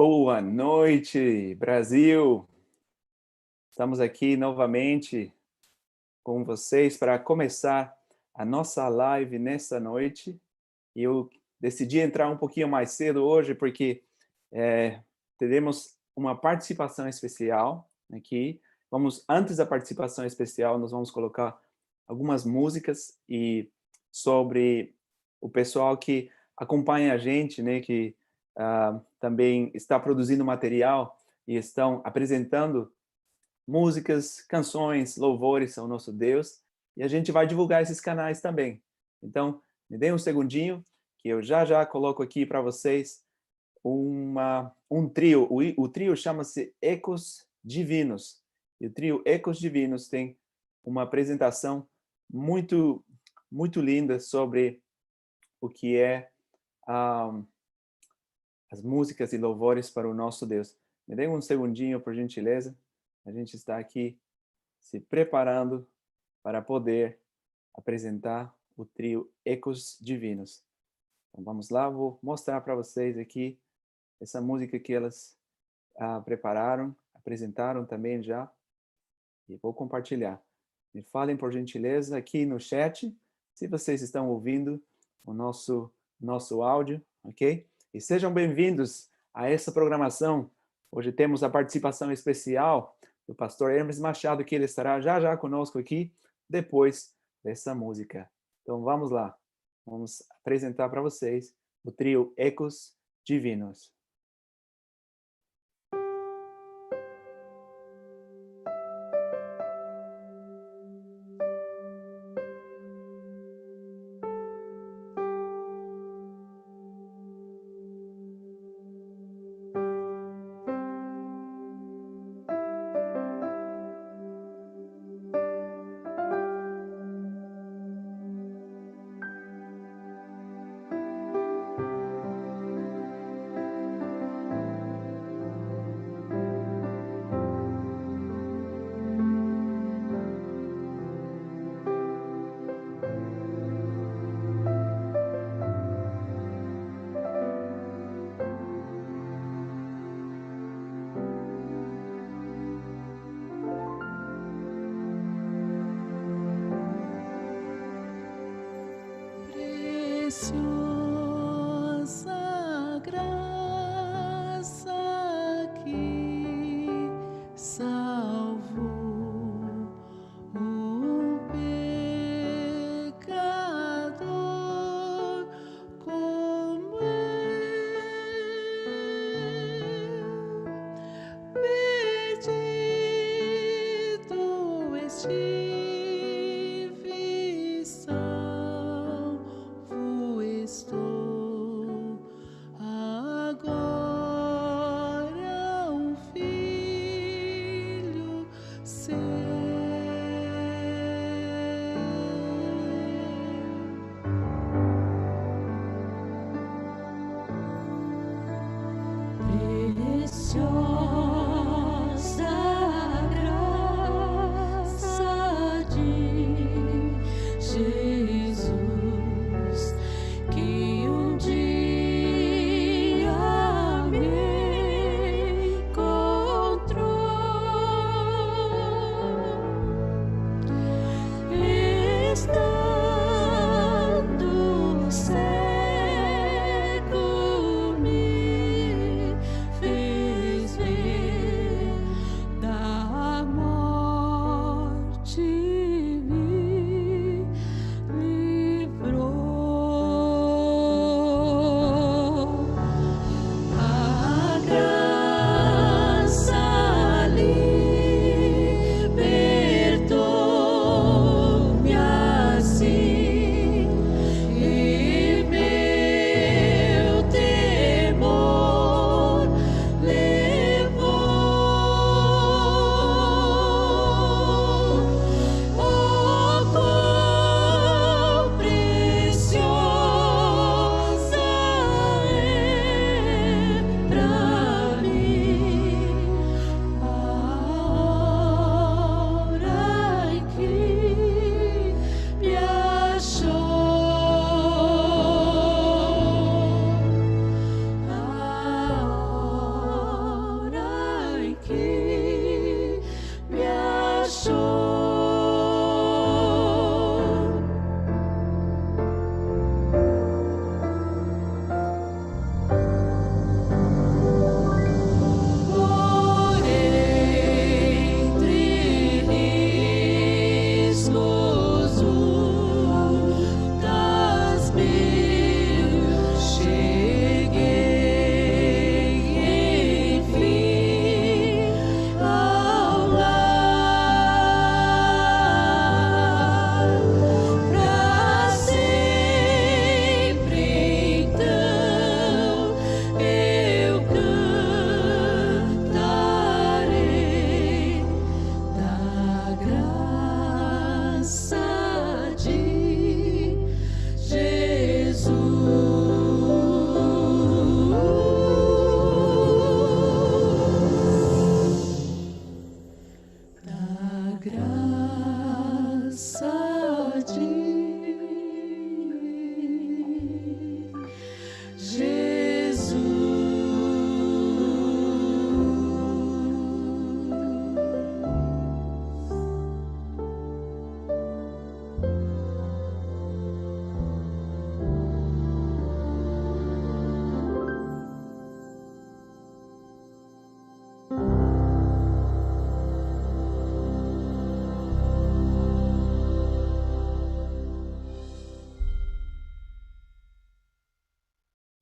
Boa noite, Brasil! Estamos aqui novamente com vocês para começar a nossa live nesta noite. E eu decidi entrar um pouquinho mais cedo hoje porque teremos uma participação especial aqui. Antes da participação especial, nós vamos colocar algumas músicas e sobre o pessoal que acompanha a gente, né, que também está produzindo material e estão apresentando músicas, canções, louvores ao nosso Deus, e a gente vai divulgar esses canais também. Então, me dê um segundinho, que eu já coloco aqui para vocês um trio. O trio chama-se Ecos Divinos, e o trio Ecos Divinos tem uma apresentação muito, muito linda sobre o que é as músicas e louvores para o nosso Deus. Me dê um segundinho, por gentileza. A gente está aqui se preparando para poder apresentar o trio Ecos Divinos. Então vamos lá, vou mostrar para vocês aqui essa música que elas prepararam, apresentaram também já, e vou compartilhar. Me falem, por gentileza, aqui no chat, se vocês estão ouvindo o nosso áudio, ok? E sejam bem-vindos a essa programação. Hoje temos a participação especial do pastor Hermes Machado, que ele estará já conosco aqui, depois dessa música. Então vamos lá, vamos apresentar para vocês o trio Ecos Divinos.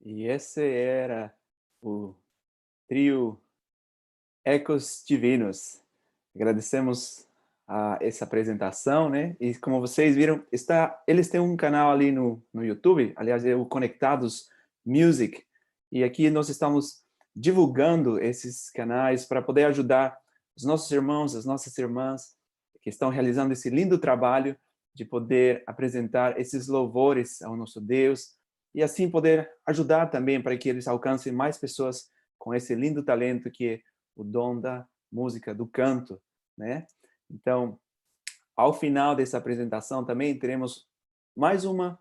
E esse era o trio Ecos Divinos. Agradecemos a essa apresentação, né? E como vocês viram, eles têm um canal ali no YouTube, aliás, é o Conectados Music, e aqui nós estamos divulgando esses canais para poder ajudar os nossos irmãos, as nossas irmãs que estão realizando esse lindo trabalho de poder apresentar esses louvores ao nosso Deus e assim poder ajudar também para que eles alcancem mais pessoas com esse lindo talento que é o dom da música, do canto, né? Então, ao final dessa apresentação também teremos mais uma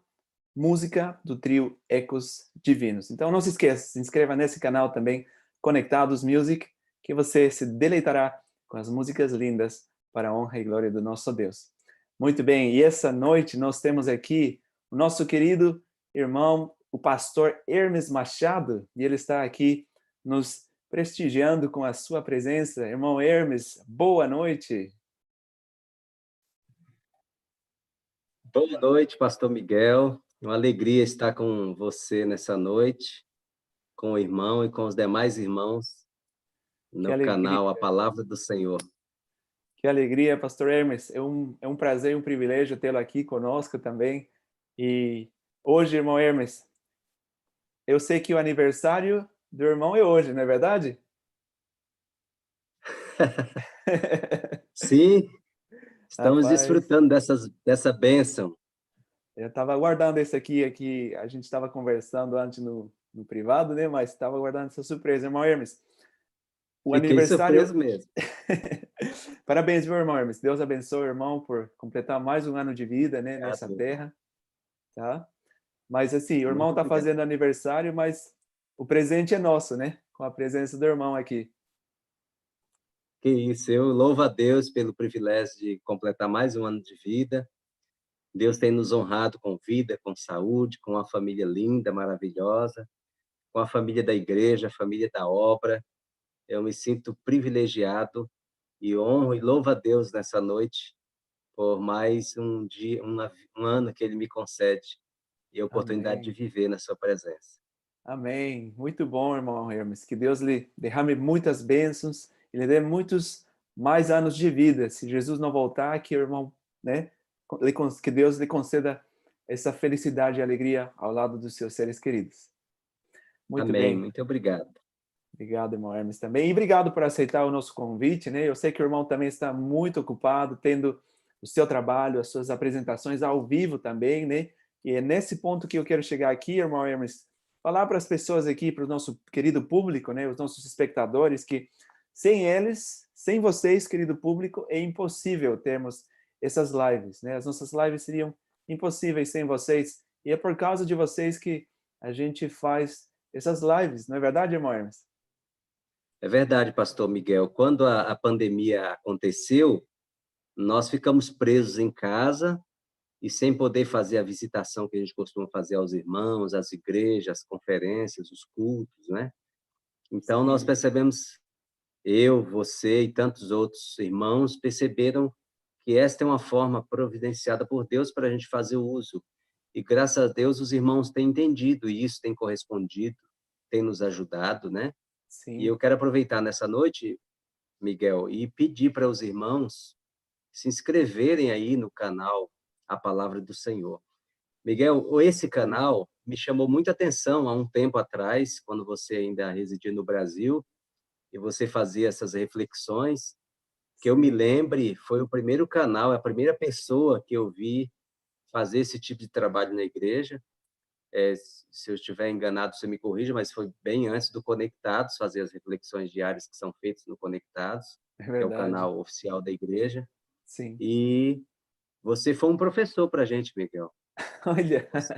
música do trio Ecos Divinos. Então não se esqueça, se inscreva nesse canal também, Conectados Music, que você se deleitará com as músicas lindas para a honra e glória do nosso Deus. Muito bem, e essa noite nós temos aqui o nosso querido irmão, o pastor Hermes Machado, e ele está aqui nos prestigiando com a sua presença. Irmão Hermes, boa noite. Boa noite, pastor Miguel. Uma alegria estar com você nessa noite, com o irmão e com os demais irmãos Que no alegria, canal A Palavra do Senhor. que alegria, pastor Hermes. É um prazer e um privilégio tê-lo aqui conosco também. E hoje, irmão Hermes, eu sei que o aniversário do irmão é hoje, não é verdade? Sim, estamos Rapaz, desfrutando dessa bênção. eu estava aguardando esse aqui a gente estava conversando antes no privado, né? Mas estava aguardando essa surpresa, irmão Hermes. O Fiquei aniversário. surpreso mesmo. Parabéns, meu irmão Hermes. Deus abençoe o irmão por completar mais um ano de vida, né, nessa Obrigado, irmão. terra, tá? Mas assim, o irmão Muito está obrigado. fazendo aniversário, mas o presente é nosso, né? Com a presença do irmão aqui. Que isso, eu louvo a Deus pelo privilégio de completar mais um ano de vida. Deus tem nos honrado com vida, com saúde, com uma família linda, maravilhosa, com a família da igreja, a família da obra. Eu me sinto privilegiado e honro e louvo a Deus nessa noite por mais um dia, um ano que Ele me concede e a oportunidade de Amém. viver na Sua presença. Amém. Muito bom, irmão Hermes. Que Deus lhe derrame muitas bênçãos e lhe dê muitos mais anos de vida. Se Jesus não voltar, que o irmão, né? Que Deus lhe conceda essa felicidade e alegria ao lado dos seus seres queridos. Muito Amém. bem. Muito obrigado. Obrigado, irmão Hermes, também. E obrigado por aceitar o nosso convite, né? Eu sei que o irmão também está muito ocupado, tendo o seu trabalho, as suas apresentações ao vivo também, né? E é nesse ponto que eu quero chegar aqui, irmão Hermes, falar para as pessoas aqui, para o nosso querido público, né? Os nossos espectadores, que sem eles, sem vocês, querido público, é impossível termos essas lives, né? As nossas lives seriam impossíveis sem vocês. E é por causa de vocês que a gente faz essas lives, não é verdade, irmão Hermes? É verdade, pastor Miguel. Quando a pandemia aconteceu, nós ficamos presos em casa e sem poder fazer a visitação que a gente costuma fazer aos irmãos, às igrejas, às conferências, os cultos, né? Então, nós Sim, percebemos, eu, você e tantos outros irmãos perceberam que esta é uma forma providenciada por Deus para a gente fazer o uso. E graças a Deus os irmãos têm entendido e isso tem correspondido, tem nos ajudado, né? E sim. eu quero aproveitar nessa noite, Miguel, e pedir para os irmãos se inscreverem aí no canal A Palavra do Senhor. Miguel, esse canal me chamou muita atenção há um tempo atrás, quando você ainda residia no Brasil, e você fazia essas reflexões, que eu me Sim. lembre, foi o primeiro canal, a primeira pessoa que eu vi fazer esse tipo de trabalho na igreja. Se eu estiver enganado, você me corrija, mas foi bem antes do Conectados, fazer as reflexões diárias que são feitas no Conectados, É que é o verdade. canal oficial da igreja. Sim. E você foi um professor para a gente, Miguel. Olha, Você,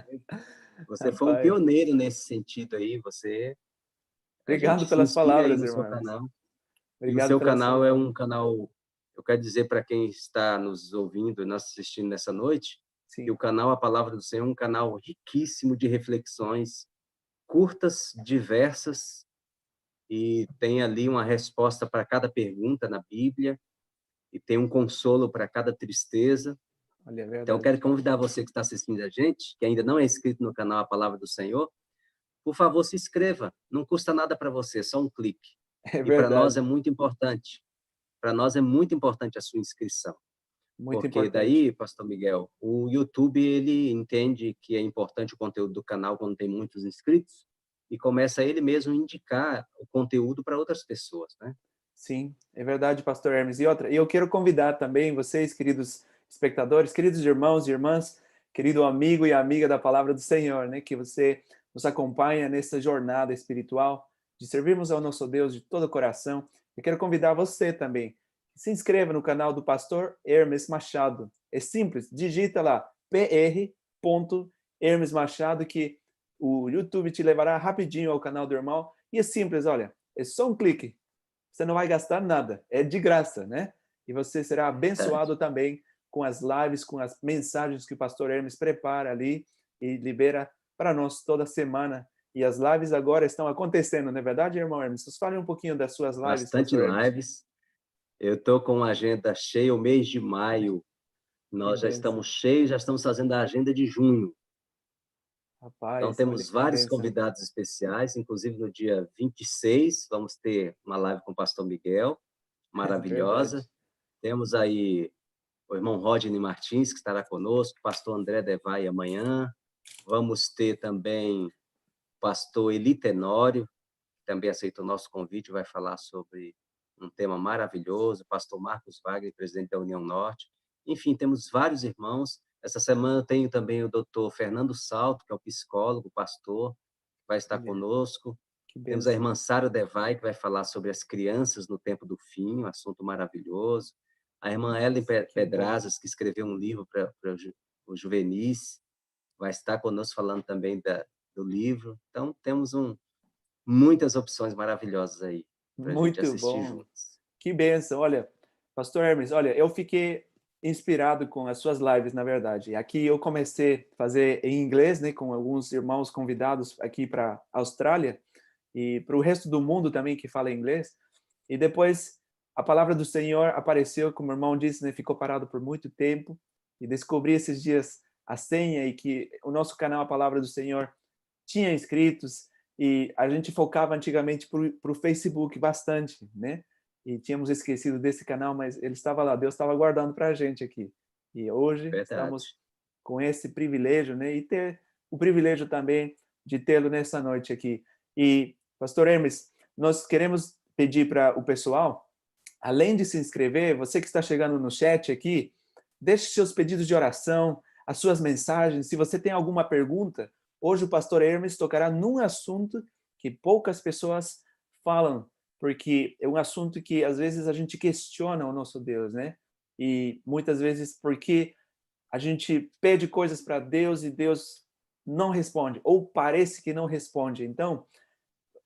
você foi um rapaz. pioneiro nesse sentido aí. A gente Obrigado se pelas inspira aí palavras, no seu irmãos. canal. E o Obrigado seu pelas canal é palavras. um canal, eu quero dizer para quem está nos ouvindo e nos assistindo nessa noite, que Sim. o canal A Palavra do Senhor é um canal riquíssimo de reflexões curtas, diversas, e tem ali uma resposta para cada pergunta na Bíblia, e tem um consolo para cada tristeza. Olha, é Então, eu verdade. quero convidar você que está assistindo a gente, que ainda não é inscrito no canal A Palavra do Senhor, por favor, se inscreva. Não custa nada para você, só um clique. É E para nós verdade, é muito importante. Para nós é muito importante a sua inscrição. muito Porque importante. daí, Pastor Miguel, o YouTube ele entende que é importante o conteúdo do canal quando tem muitos inscritos e começa ele mesmo a indicar o conteúdo para outras pessoas, né? Sim, é verdade, pastor Hermes. E outra, e eu quero convidar também vocês, queridos espectadores, queridos irmãos e irmãs, querido amigo e amiga da palavra do Senhor, né, que você nos acompanha nessa jornada espiritual de servirmos ao nosso Deus de todo o coração. Eu quero convidar você também. Se inscreva no canal do pastor Hermes Machado. É simples, digita lá pr. Machado que o YouTube te levará rapidinho ao canal do irmão. E é simples, olha, é só um clique. Você não vai gastar nada, é de graça, né? E você será Verdade. abençoado também com as lives, com as mensagens que o pastor Hermes prepara ali e libera para nós toda semana. E as lives agora estão acontecendo, não é verdade, irmão Hermes? Nos fale um pouquinho das suas lives, Bastante pastor Hermes. lives. Eu estou com uma agenda cheia o mês de maio. Que Nós já bênção. estamos cheios, já estamos fazendo a agenda de junho. Então, Rapaz, olha temos que vários bênção. convidados especiais, inclusive no dia 26, vamos ter uma live com o pastor Miguel, É verdade. maravilhosa. Temos aí o irmão Rodney Martins, que estará conosco, o pastor André Devai amanhã. Vamos ter também o pastor Eli Tenório, que também aceitou o nosso convite, vai falar sobre um tema maravilhoso, o pastor Marcos Wagner, presidente da União Norte. Enfim, temos vários irmãos. Essa semana eu tenho também o doutor Fernando Salto, que é um psicólogo, pastor, que vai estar Olha, conosco. que Temos a bênção. irmã Sara Devai, que vai falar sobre as crianças no tempo do fim, um assunto maravilhoso. A irmã Ellen Que bom. Pedrazas, que escreveu um livro para os juvenis, vai estar conosco falando também do livro. Então, temos muitas opções maravilhosas aí para a gente Muito assistir bom. juntos. Que bênção. Olha, pastor Hermes, olha, eu fiquei inspirado com as suas lives, na verdade. Aqui eu comecei a fazer em inglês, né, com alguns irmãos convidados aqui para a Austrália e para o resto do mundo também que fala inglês. E depois a palavra do Senhor apareceu, como o irmão disse, né, ficou parado por muito tempo e descobri esses dias a senha e que o nosso canal A Palavra do Senhor tinha inscritos e a gente focava antigamente para o Facebook bastante, né? E tínhamos esquecido desse canal, mas ele estava lá, Deus estava guardando para a gente aqui. E hoje estamos Verdade. com esse privilégio, né? E ter o privilégio também de tê-lo nessa noite aqui. E, pastor Hermes, nós queremos pedir para o pessoal, além de se inscrever, você que está chegando no chat aqui, deixe seus pedidos de oração, as suas mensagens. Se você tem alguma pergunta, hoje o pastor Hermes tocará num assunto que poucas pessoas falam, porque é um assunto que às vezes a gente questiona o nosso Deus, né? E muitas vezes porque a gente pede coisas para Deus e Deus não responde, ou parece que não responde. Então,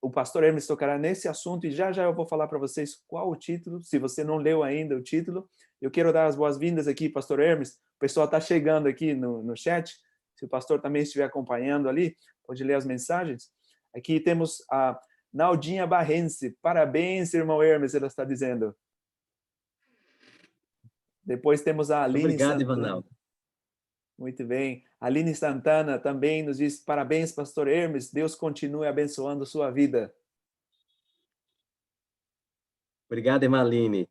o pastor Hermes tocará nesse assunto e já já eu vou falar para vocês qual o título, se você não leu ainda o título. Eu quero dar as boas-vindas aqui, pastor Hermes. O pessoal está chegando aqui no chat. Se o pastor também estiver acompanhando ali, pode ler as mensagens. Aqui temos a Naldinha Barrense. Parabéns, irmão Hermes, ela está dizendo. Depois temos a Muito Aline obrigado, Santana. Ivanaldo. Muito bem. A Aline Santana também nos diz: parabéns, pastor Hermes. Deus continue abençoando sua vida. Obrigado, irmã Aline.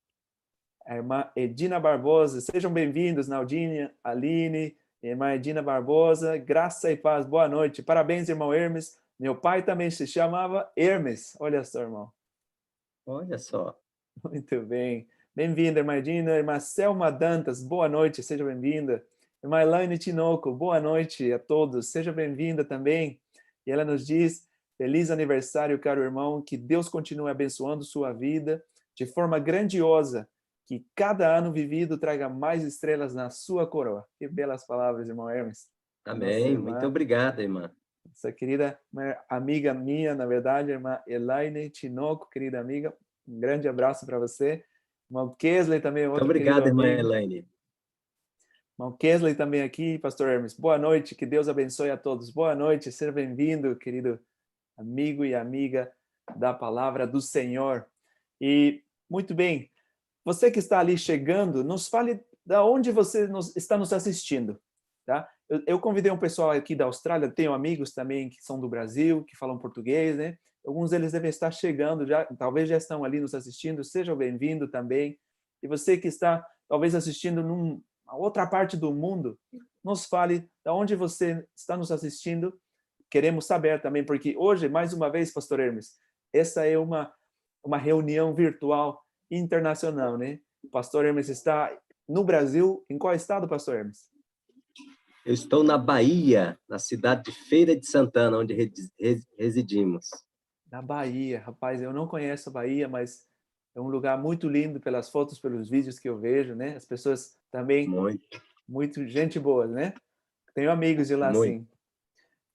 A irmã Edina Barbosa. Sejam bem-vindos, Naldinha, Aline, irmã Edina Barbosa. Graça e paz. Boa noite. Parabéns, irmão Hermes. Meu pai também se chamava Hermes. Olha só, irmão. Olha só. Muito bem. Bem-vinda, irmã Edina. Irmã Selma Dantas, boa noite. Seja bem-vinda. Irmã Elaine Tinoco, boa noite a todos. Seja bem-vinda também. E ela nos diz: feliz aniversário, caro irmão. Que Deus continue abençoando sua vida de forma grandiosa. Que cada ano vivido traga mais estrelas na sua coroa. Que belas palavras, irmão Hermes. A nossa Amém. Muito irmã, obrigado, irmã. essa querida amiga minha, na verdade, a irmã Elaine Tinoco, querida amiga. Um grande abraço para você. Irmão Kesley também, Muito outro querido obrigado, irmã amigo. Elaine. Irmão Kesley também aqui, pastor Hermes. Boa noite, que Deus abençoe a todos. Boa noite, seja bem-vindo, querido amigo e amiga da palavra do Senhor. E, muito bem, você que está ali chegando, nos fale da onde você está nos assistindo, tá? Eu convidei um pessoal aqui da Austrália, tenho amigos também que são do Brasil, que falam português, né? Alguns deles devem estar chegando já, talvez já estão ali nos assistindo, sejam bem-vindos também. E você que está talvez assistindo numa outra parte do mundo, nos fale de onde você está nos assistindo. Queremos saber também, porque hoje, mais uma vez, Pastor Hermes, essa é uma reunião virtual internacional, né? O Pastor Hermes está no Brasil. Em qual estado, Pastor Hermes? Eu estou na Bahia, na cidade de Feira de Santana, onde residimos. Na Bahia, rapaz, eu não conheço a Bahia, mas é um lugar muito lindo pelas fotos, pelos vídeos que eu vejo, né? As pessoas também, Muito, muito gente boa, né? Tenho amigos de lá, muito. sim.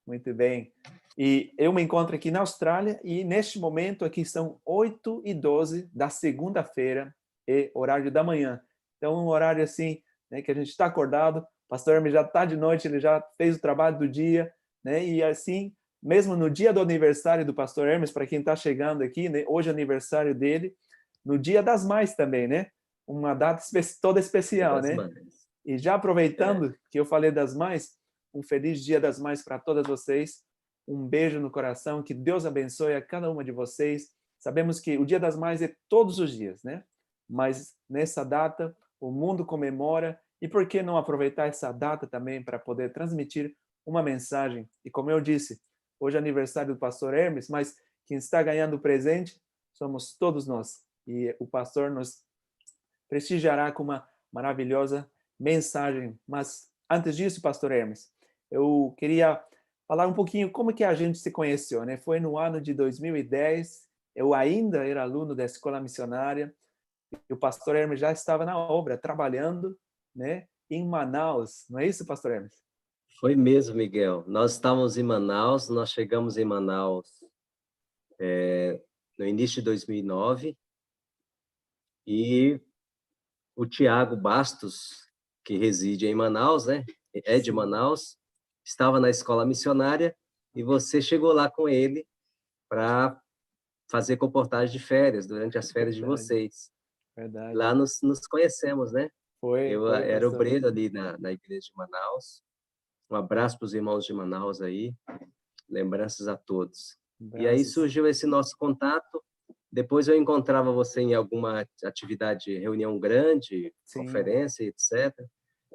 Muito bem. E eu me encontro aqui na Austrália e neste momento aqui são 8h12 da segunda-feira e horário da manhã. Então, um horário assim, né, que a gente está acordado, o pastor Hermes já está de noite, ele já fez o trabalho do dia, né? E assim, mesmo no dia do aniversário do pastor Hermes, para quem está chegando aqui, né, hoje é aniversário dele, no Dia das Mães também, né? Uma data toda Dia especial, das né? Mães. E já É, aproveitando que eu falei das mães, um feliz Dia das Mães para todas vocês. Um beijo no coração, que Deus abençoe a cada uma de vocês. Sabemos que o Dia das Mães é todos os dias, né? Mas nessa data o mundo comemora e por que não aproveitar essa data também para poder transmitir uma mensagem? E como eu disse, hoje é aniversário do pastor Hermes, mas quem está ganhando o presente somos todos nós. E o pastor nos prestigiará com uma maravilhosa mensagem. Mas antes disso, pastor Hermes, eu queria falar um pouquinho como que a gente se conheceu, né? Foi no ano de 2010, eu ainda era aluno da escola missionária, e o pastor Hermes já estava na obra, trabalhando, né, em Manaus. Não é isso, pastor Hermes? foi mesmo, Miguel. Nós estávamos em Manaus, nós chegamos em Manaus no início de 2009 e o Tiago Bastos, que reside em Manaus, né? É de Sim, Manaus, estava na escola missionária e você chegou lá com ele para fazer comportagem de férias, durante as férias de verdade, vocês. verdade. Lá nos conhecemos, né? Eu Foi, era pastor. obreiro ali na igreja de Manaus. Um abraço para os irmãos de Manaus aí, lembranças a todos. E aí Abraços. surgiu esse nosso contato. Depois eu encontrava você em alguma atividade, reunião grande, Sim. conferência, etc.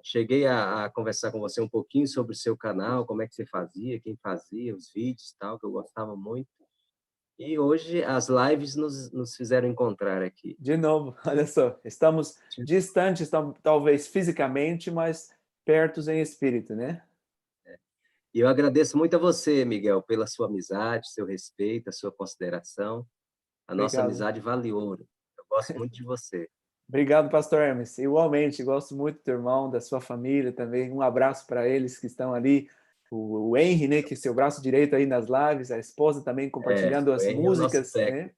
Cheguei a conversar com você um pouquinho sobre o seu canal, como é que você fazia, quem fazia, os vídeos e tal, que eu gostava muito. E hoje as lives nos fizeram encontrar aqui. De novo, olha só, estamos distantes, talvez fisicamente, mas pertos em espírito, né? E eu agradeço muito a você, Miguel, pela sua amizade, seu respeito, a sua consideração. A nossa Obrigado. amizade vale ouro. Eu gosto muito de você. Obrigado, pastor Hermes. Igualmente, gosto muito do teu irmão, da sua família também. Um abraço para eles que estão ali. O Henry, né, que é seu braço direito aí nas lives, a esposa também compartilhando O as Henry é o nosso músicas, né? técnico.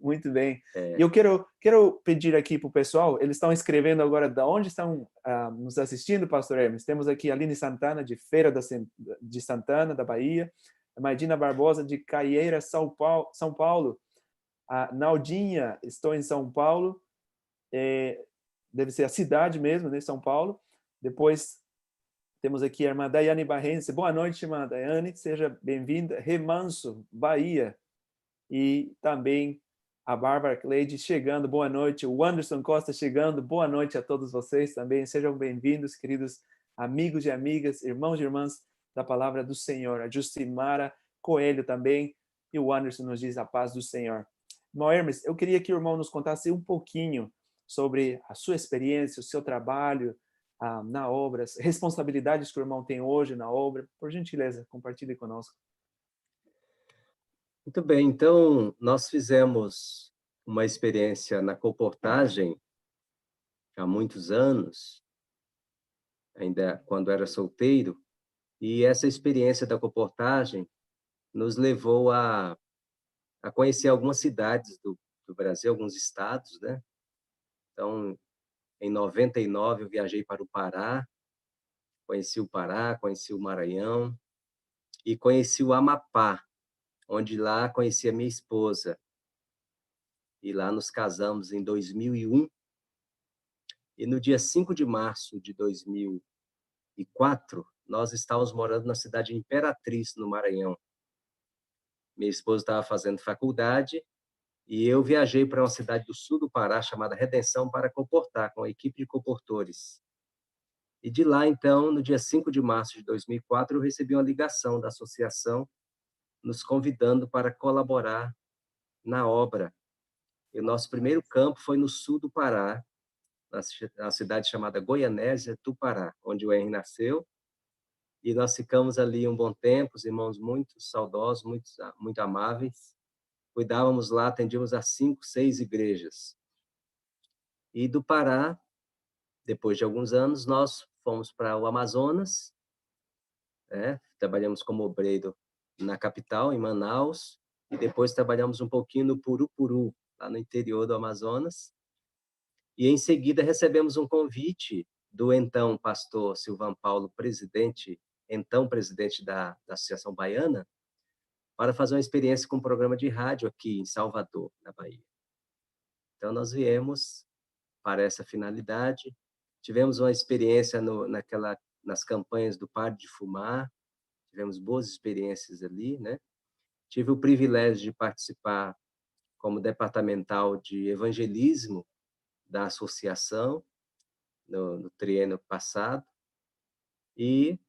Muito bem. E É, eu quero pedir aqui para o pessoal, eles estão escrevendo agora de onde estão nos assistindo, pastor Hermes. Temos aqui a Aline Santana, de de Santana, da Bahia, a Madina Barbosa, de Caieira, São Paulo, a Naldinha, estou em São Paulo, deve ser a cidade mesmo, né, São Paulo. Depois temos aqui a irmã Daiane Barrense. Boa noite, irmã Daiane, seja bem-vinda. Remanso, Bahia. E também a Bárbara Cleide chegando, boa noite. O Anderson Costa chegando, boa noite a todos vocês também. Sejam bem-vindos, queridos amigos e amigas, irmãos e irmãs da Palavra do Senhor. A Justimara Coelho também, e o Anderson nos diz a paz do Senhor. Irmão Hermes, eu queria que o irmão nos contasse um pouquinho sobre a sua experiência, o seu trabalho na obra, as responsabilidades que o irmão tem hoje na obra. Por gentileza, compartilhe conosco. muito bem, então nós fizemos uma experiência na comportagem há muitos anos, ainda quando era solteiro, e essa experiência da comportagem nos levou a conhecer algumas cidades do Brasil, alguns estados, né? Então, em 99 eu viajei para o Pará, conheci o Maranhão e conheci o Amapá, onde lá conheci a minha esposa. E lá nos casamos em 2001. E no dia 5 de março de 2004, nós estávamos morando na cidade de Imperatriz, no Maranhão. Minha esposa estava fazendo faculdade e eu viajei para uma cidade do sul do Pará, chamada Redenção, para comportar, com a equipe de comportores. E de lá, então, no dia 5 de março de 2004, eu recebi uma ligação da associação nos convidando para colaborar na obra. E o nosso primeiro campo foi no sul do Pará, na cidade chamada Goianésia do Pará, onde o Henry nasceu. E nós ficamos ali um bom tempo, os irmãos muito saudosos, muito amáveis. Cuidávamos lá, atendíamos a 5, 6 igrejas. E do Pará, depois de alguns anos, nós fomos para o Amazonas, né? Trabalhamos como obreiro na capital, em Manaus, e depois trabalhamos um pouquinho no Purupuru, lá no interior do Amazonas. E em seguida recebemos um convite do então pastor Silvan Paulo, então presidente da Associação Baiana, para fazer uma experiência com um programa de rádio aqui em Salvador, na Bahia. Então nós viemos para essa finalidade, tivemos uma experiência nas campanhas do Pare de Fumar, tivemos boas experiências ali, né? Tive o privilégio de participar como departamental de evangelismo da associação no triênio passado. E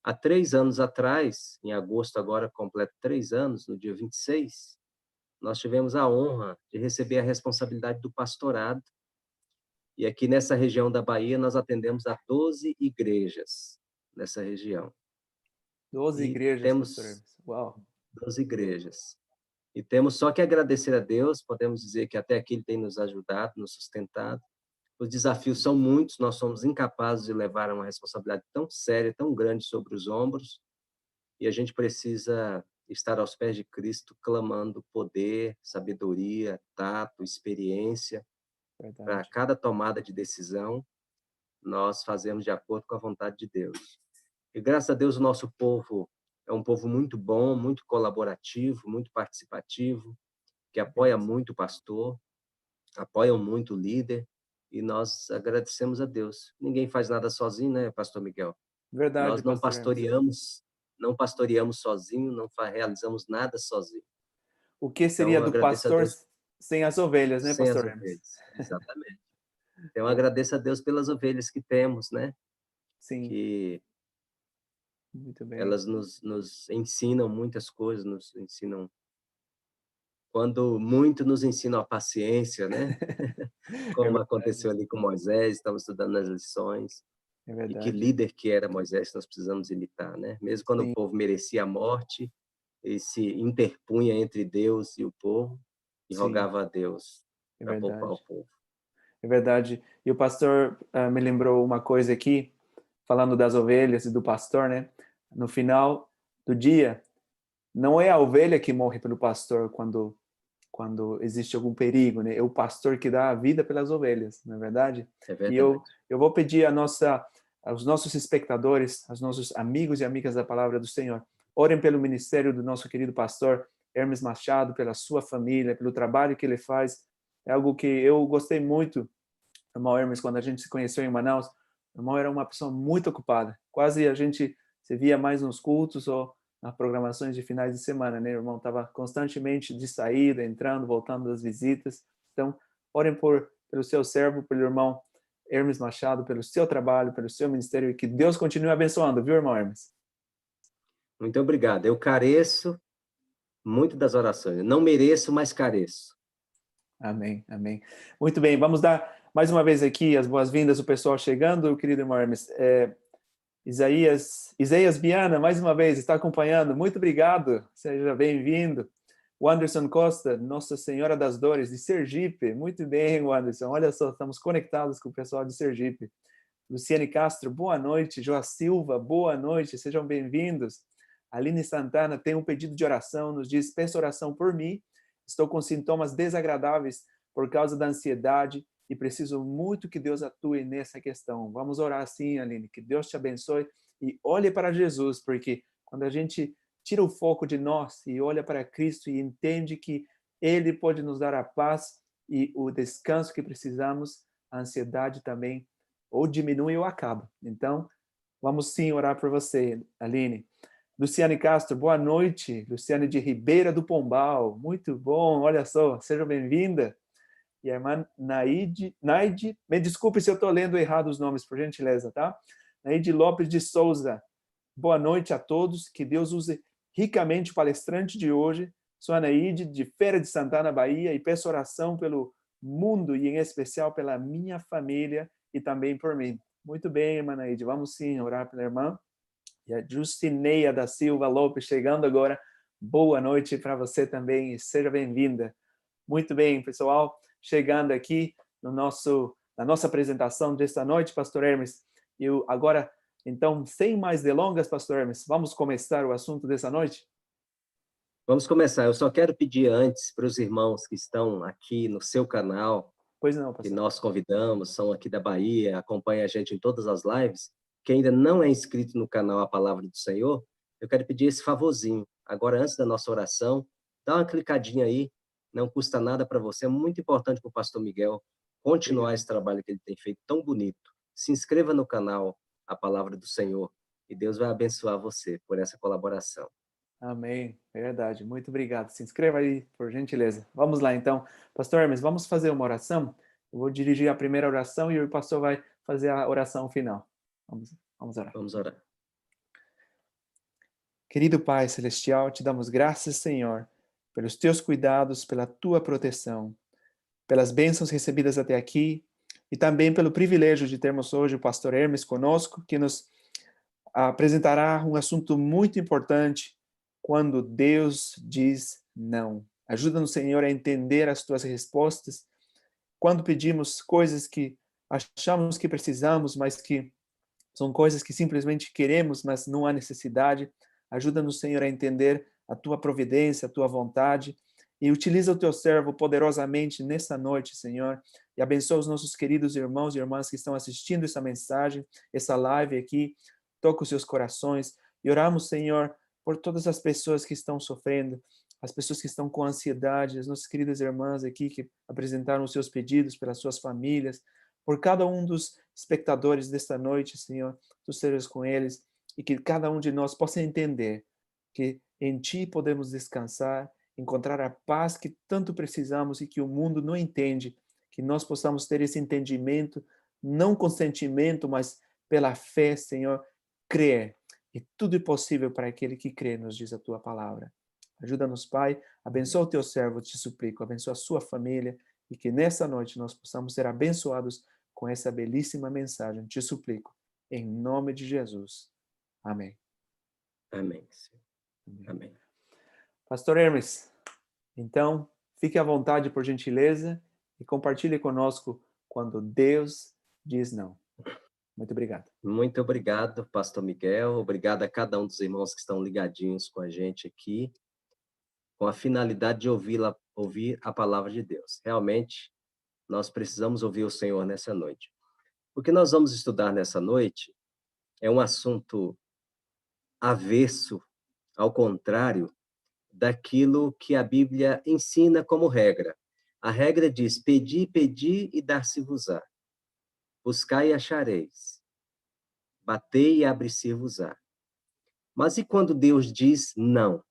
há 3 anos atrás, em agosto agora completo 3 anos, no dia 26, nós tivemos a honra de receber a responsabilidade do pastorado. E aqui nessa região da Bahia nós atendemos a 12 igrejas nessa região. 12 E igrejas, pastor temos Hermes. Uau! 12 igrejas. E temos só que agradecer a Deus, podemos dizer que até aqui Ele tem nos ajudado, nos sustentado. Os desafios são muitos, nós somos incapazes de levar uma responsabilidade tão séria, tão grande sobre os ombros, e a gente precisa estar aos pés de Cristo, clamando poder, sabedoria, tato, experiência, para cada tomada de decisão, nós fazemos de acordo com a vontade de Deus. E graças a Deus o nosso povo é um povo muito bom, muito colaborativo, muito participativo, que apoia muito o pastor, apoia muito o líder, e nós agradecemos a Deus. Ninguém faz nada sozinho, né, pastor Miguel? Verdade, Nós não pastor Hermes. pastoreamos sozinho, não realizamos nada sozinho. O que Então, seria eu do agradeço a pastor Deus sem as ovelhas, né, sem as pastor Hermes? ovelhas. Exatamente. Então, eu agradeço a Deus pelas ovelhas que temos, né? Sim, Que muito bem. elas nos ensinam muitas coisas, nos ensinam, quando muito nos ensinam a paciência, né? É Como aconteceu verdade, ali com Moisés, estamos estudando as lições, é e que verdade. líder que era Moisés, nós precisamos imitar, né? Mesmo quando o Sim, povo merecia a morte, ele se interpunha entre Deus e o povo e sim, rogava a Deus é para poupar o verdade. povo. É verdade. E o pastor me lembrou uma coisa aqui, falando das ovelhas e do pastor, né? No final do dia, não é a ovelha que morre pelo pastor quando existe algum perigo, né? É o pastor que dá a vida pelas ovelhas, não é verdade? É E verdade. eu vou pedir aos nossos espectadores, aos nossos amigos e amigas da palavra do Senhor, orem pelo ministério do nosso querido pastor Hermes Machado, pela sua família, pelo trabalho que ele faz. É algo que eu gostei muito, irmão Hermes, quando a gente se conheceu em Manaus. O irmão era uma pessoa muito ocupada. Quase a gente se via mais nos cultos ou nas programações de finais de semana, né? O irmão estava constantemente de saída, entrando, voltando das visitas. Então, orem pelo seu servo, pelo irmão Hermes Machado, pelo seu trabalho, pelo seu ministério, e que Deus continue abençoando, viu, irmão Hermes? Muito obrigado. Eu careço muito das orações. Eu não mereço, mas careço. Amém, amém. Muito bem, vamos dar mais uma vez aqui as boas-vindas, o pessoal chegando, querido irmão Hermes. Isaías Biana, mais uma vez, está acompanhando. Muito obrigado, seja bem-vindo. O Anderson Costa, Nossa Senhora das Dores, de Sergipe. Muito bem, Anderson. Olha só, estamos conectados com o pessoal de Sergipe. Luciane Castro, boa noite. Joa Silva, boa noite. Sejam bem-vindos. Aline Santana tem um pedido de oração, nos diz, peço oração por mim. Estou com sintomas desagradáveis por causa da ansiedade e preciso muito que Deus atue nessa questão. Vamos orar assim, Aline, que Deus te abençoe e olhe para Jesus, porque quando a gente tira o foco de nós e olha para Cristo e entende que Ele pode nos dar a paz e o descanso que precisamos, a ansiedade também ou diminui ou acaba. Então, Vamos sim orar por você, Aline. Luciane Castro, boa noite. Luciane de Ribeira do Pombal, muito bom, olha só, seja bem-vinda. E a irmã Naide, me desculpe se eu estou lendo errado os nomes, por gentileza, tá? Naide Lopes de Souza, boa noite a todos, que Deus use ricamente o palestrante de hoje. Sou a Naide, de Feira de Santana, Bahia, e peço oração pelo mundo e, em especial, pela minha família e também por mim. Muito bem, irmã Naide, vamos sim orar pela irmã. E a Justineia da Silva Lopes chegando agora. Boa noite para você também e seja bem-vinda. Muito bem, pessoal, chegando aqui na nossa apresentação desta noite, Pastor Hermes. Eu agora, então, sem mais delongas, Pastor Hermes, vamos começar o assunto dessa noite? Vamos começar. Eu só quero pedir antes para os irmãos que estão aqui no seu canal, Pois não, que pastor. nós convidamos, são aqui da Bahia, acompanham a gente em todas as lives, que ainda não é inscrito no canal A Palavra do Senhor, eu quero pedir esse favorzinho. Agora, antes da nossa oração, dá uma clicadinha aí, não custa nada para você, é muito importante para o pastor Miguel continuar Obrigado. esse trabalho que ele tem feito tão bonito. Se inscreva no canal A Palavra do Senhor e Deus vai abençoar você por essa colaboração. Amém. Verdade. Muito obrigado. Se inscreva aí, por gentileza. Vamos lá, então. Pastor Hermes, vamos fazer uma oração? Eu vou dirigir a primeira oração e o pastor vai fazer a oração final. Vamos orar. Vamos orar. Querido Pai Celestial, te damos graças, Senhor, pelos teus cuidados, pela tua proteção, pelas bênçãos recebidas até aqui e também pelo privilégio de termos hoje o pastor Hermes conosco, que nos apresentará um assunto muito importante quando Deus diz não. Ajuda-nos, Senhor, a entender as tuas respostas quando pedimos coisas que achamos que precisamos, mas que são coisas que simplesmente queremos, mas não há necessidade. Ajuda-nos, Senhor, a entender a tua providência, a tua vontade, e utiliza o teu servo poderosamente nessa noite, Senhor, e abençoa os nossos queridos irmãos e irmãs que estão assistindo essa mensagem, essa live aqui. Toca os seus corações e oramos, Senhor, por todas as pessoas que estão sofrendo, as pessoas que estão com ansiedade, as nossas queridas irmãs aqui que apresentaram os seus pedidos pelas suas famílias, por cada um dos espectadores desta noite, Senhor, tu sejas com eles e que cada um de nós possa entender que em Ti podemos descansar, encontrar a paz que tanto precisamos e que o mundo não entende, que nós possamos ter esse entendimento, não com sentimento, mas pela fé, Senhor, crer. E tudo é possível para aquele que crê, nos diz a Tua palavra. Ajuda-nos, Pai, abençoa o Teu servo, te suplico, abençoa a sua família e que nessa noite nós possamos ser abençoados com essa belíssima mensagem. Te suplico, em nome de Jesus. Amém. Amém, Senhor. Amém. Pastor Hermes, então, fique à vontade, por gentileza, e compartilhe conosco quando Deus diz não. Muito obrigado. Muito obrigado, pastor Miguel. Obrigado a cada um dos irmãos que estão ligadinhos com a gente aqui, com a finalidade de ouvir a palavra de Deus. Realmente, nós precisamos ouvir o Senhor nessa noite. O que nós vamos estudar nessa noite é um assunto avesso, ao contrário daquilo que a Bíblia ensina como regra. A regra diz: pedi, pedi e dar-se-vos-á. Buscai e achareis. Batei e abre-se-vos-á. Mas e quando Deus diz não? O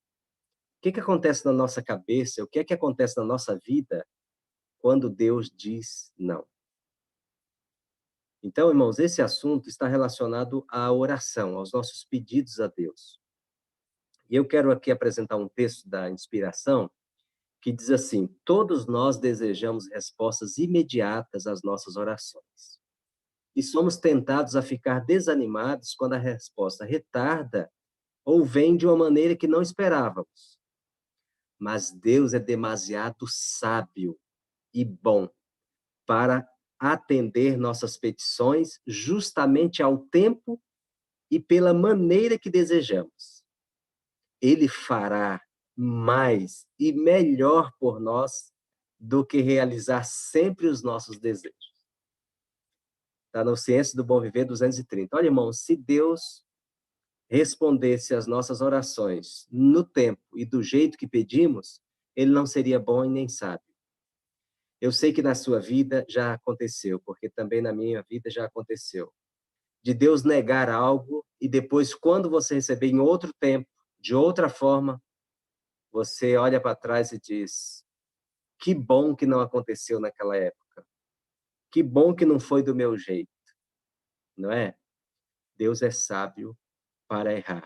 que acontece na nossa cabeça? O que acontece na nossa vida quando Deus diz não? Então, irmãos, esse assunto está relacionado à oração, aos nossos pedidos a Deus. E eu quero aqui apresentar um texto da inspiração que diz assim: todos nós desejamos respostas imediatas às nossas orações. E somos tentados a ficar desanimados quando a resposta retarda ou vem de uma maneira que não esperávamos. Mas Deus é demasiado sábio e bom para atender nossas petições justamente ao tempo e pela maneira que desejamos. Ele fará mais e melhor por nós do que realizar sempre os nossos desejos. Está no Ciência do Bom Viver 230. Olha, irmãos, se Deus respondesse às nossas orações no tempo e do jeito que pedimos, ele não seria bom e nem sábio. Eu sei que na sua vida já aconteceu, porque também na minha vida já aconteceu, de Deus negar algo e depois, quando você receber em outro tempo, de outra forma, você olha para trás e diz: que bom que não aconteceu naquela época. Que bom que não foi do meu jeito. Não é? Deus é sábio para errar.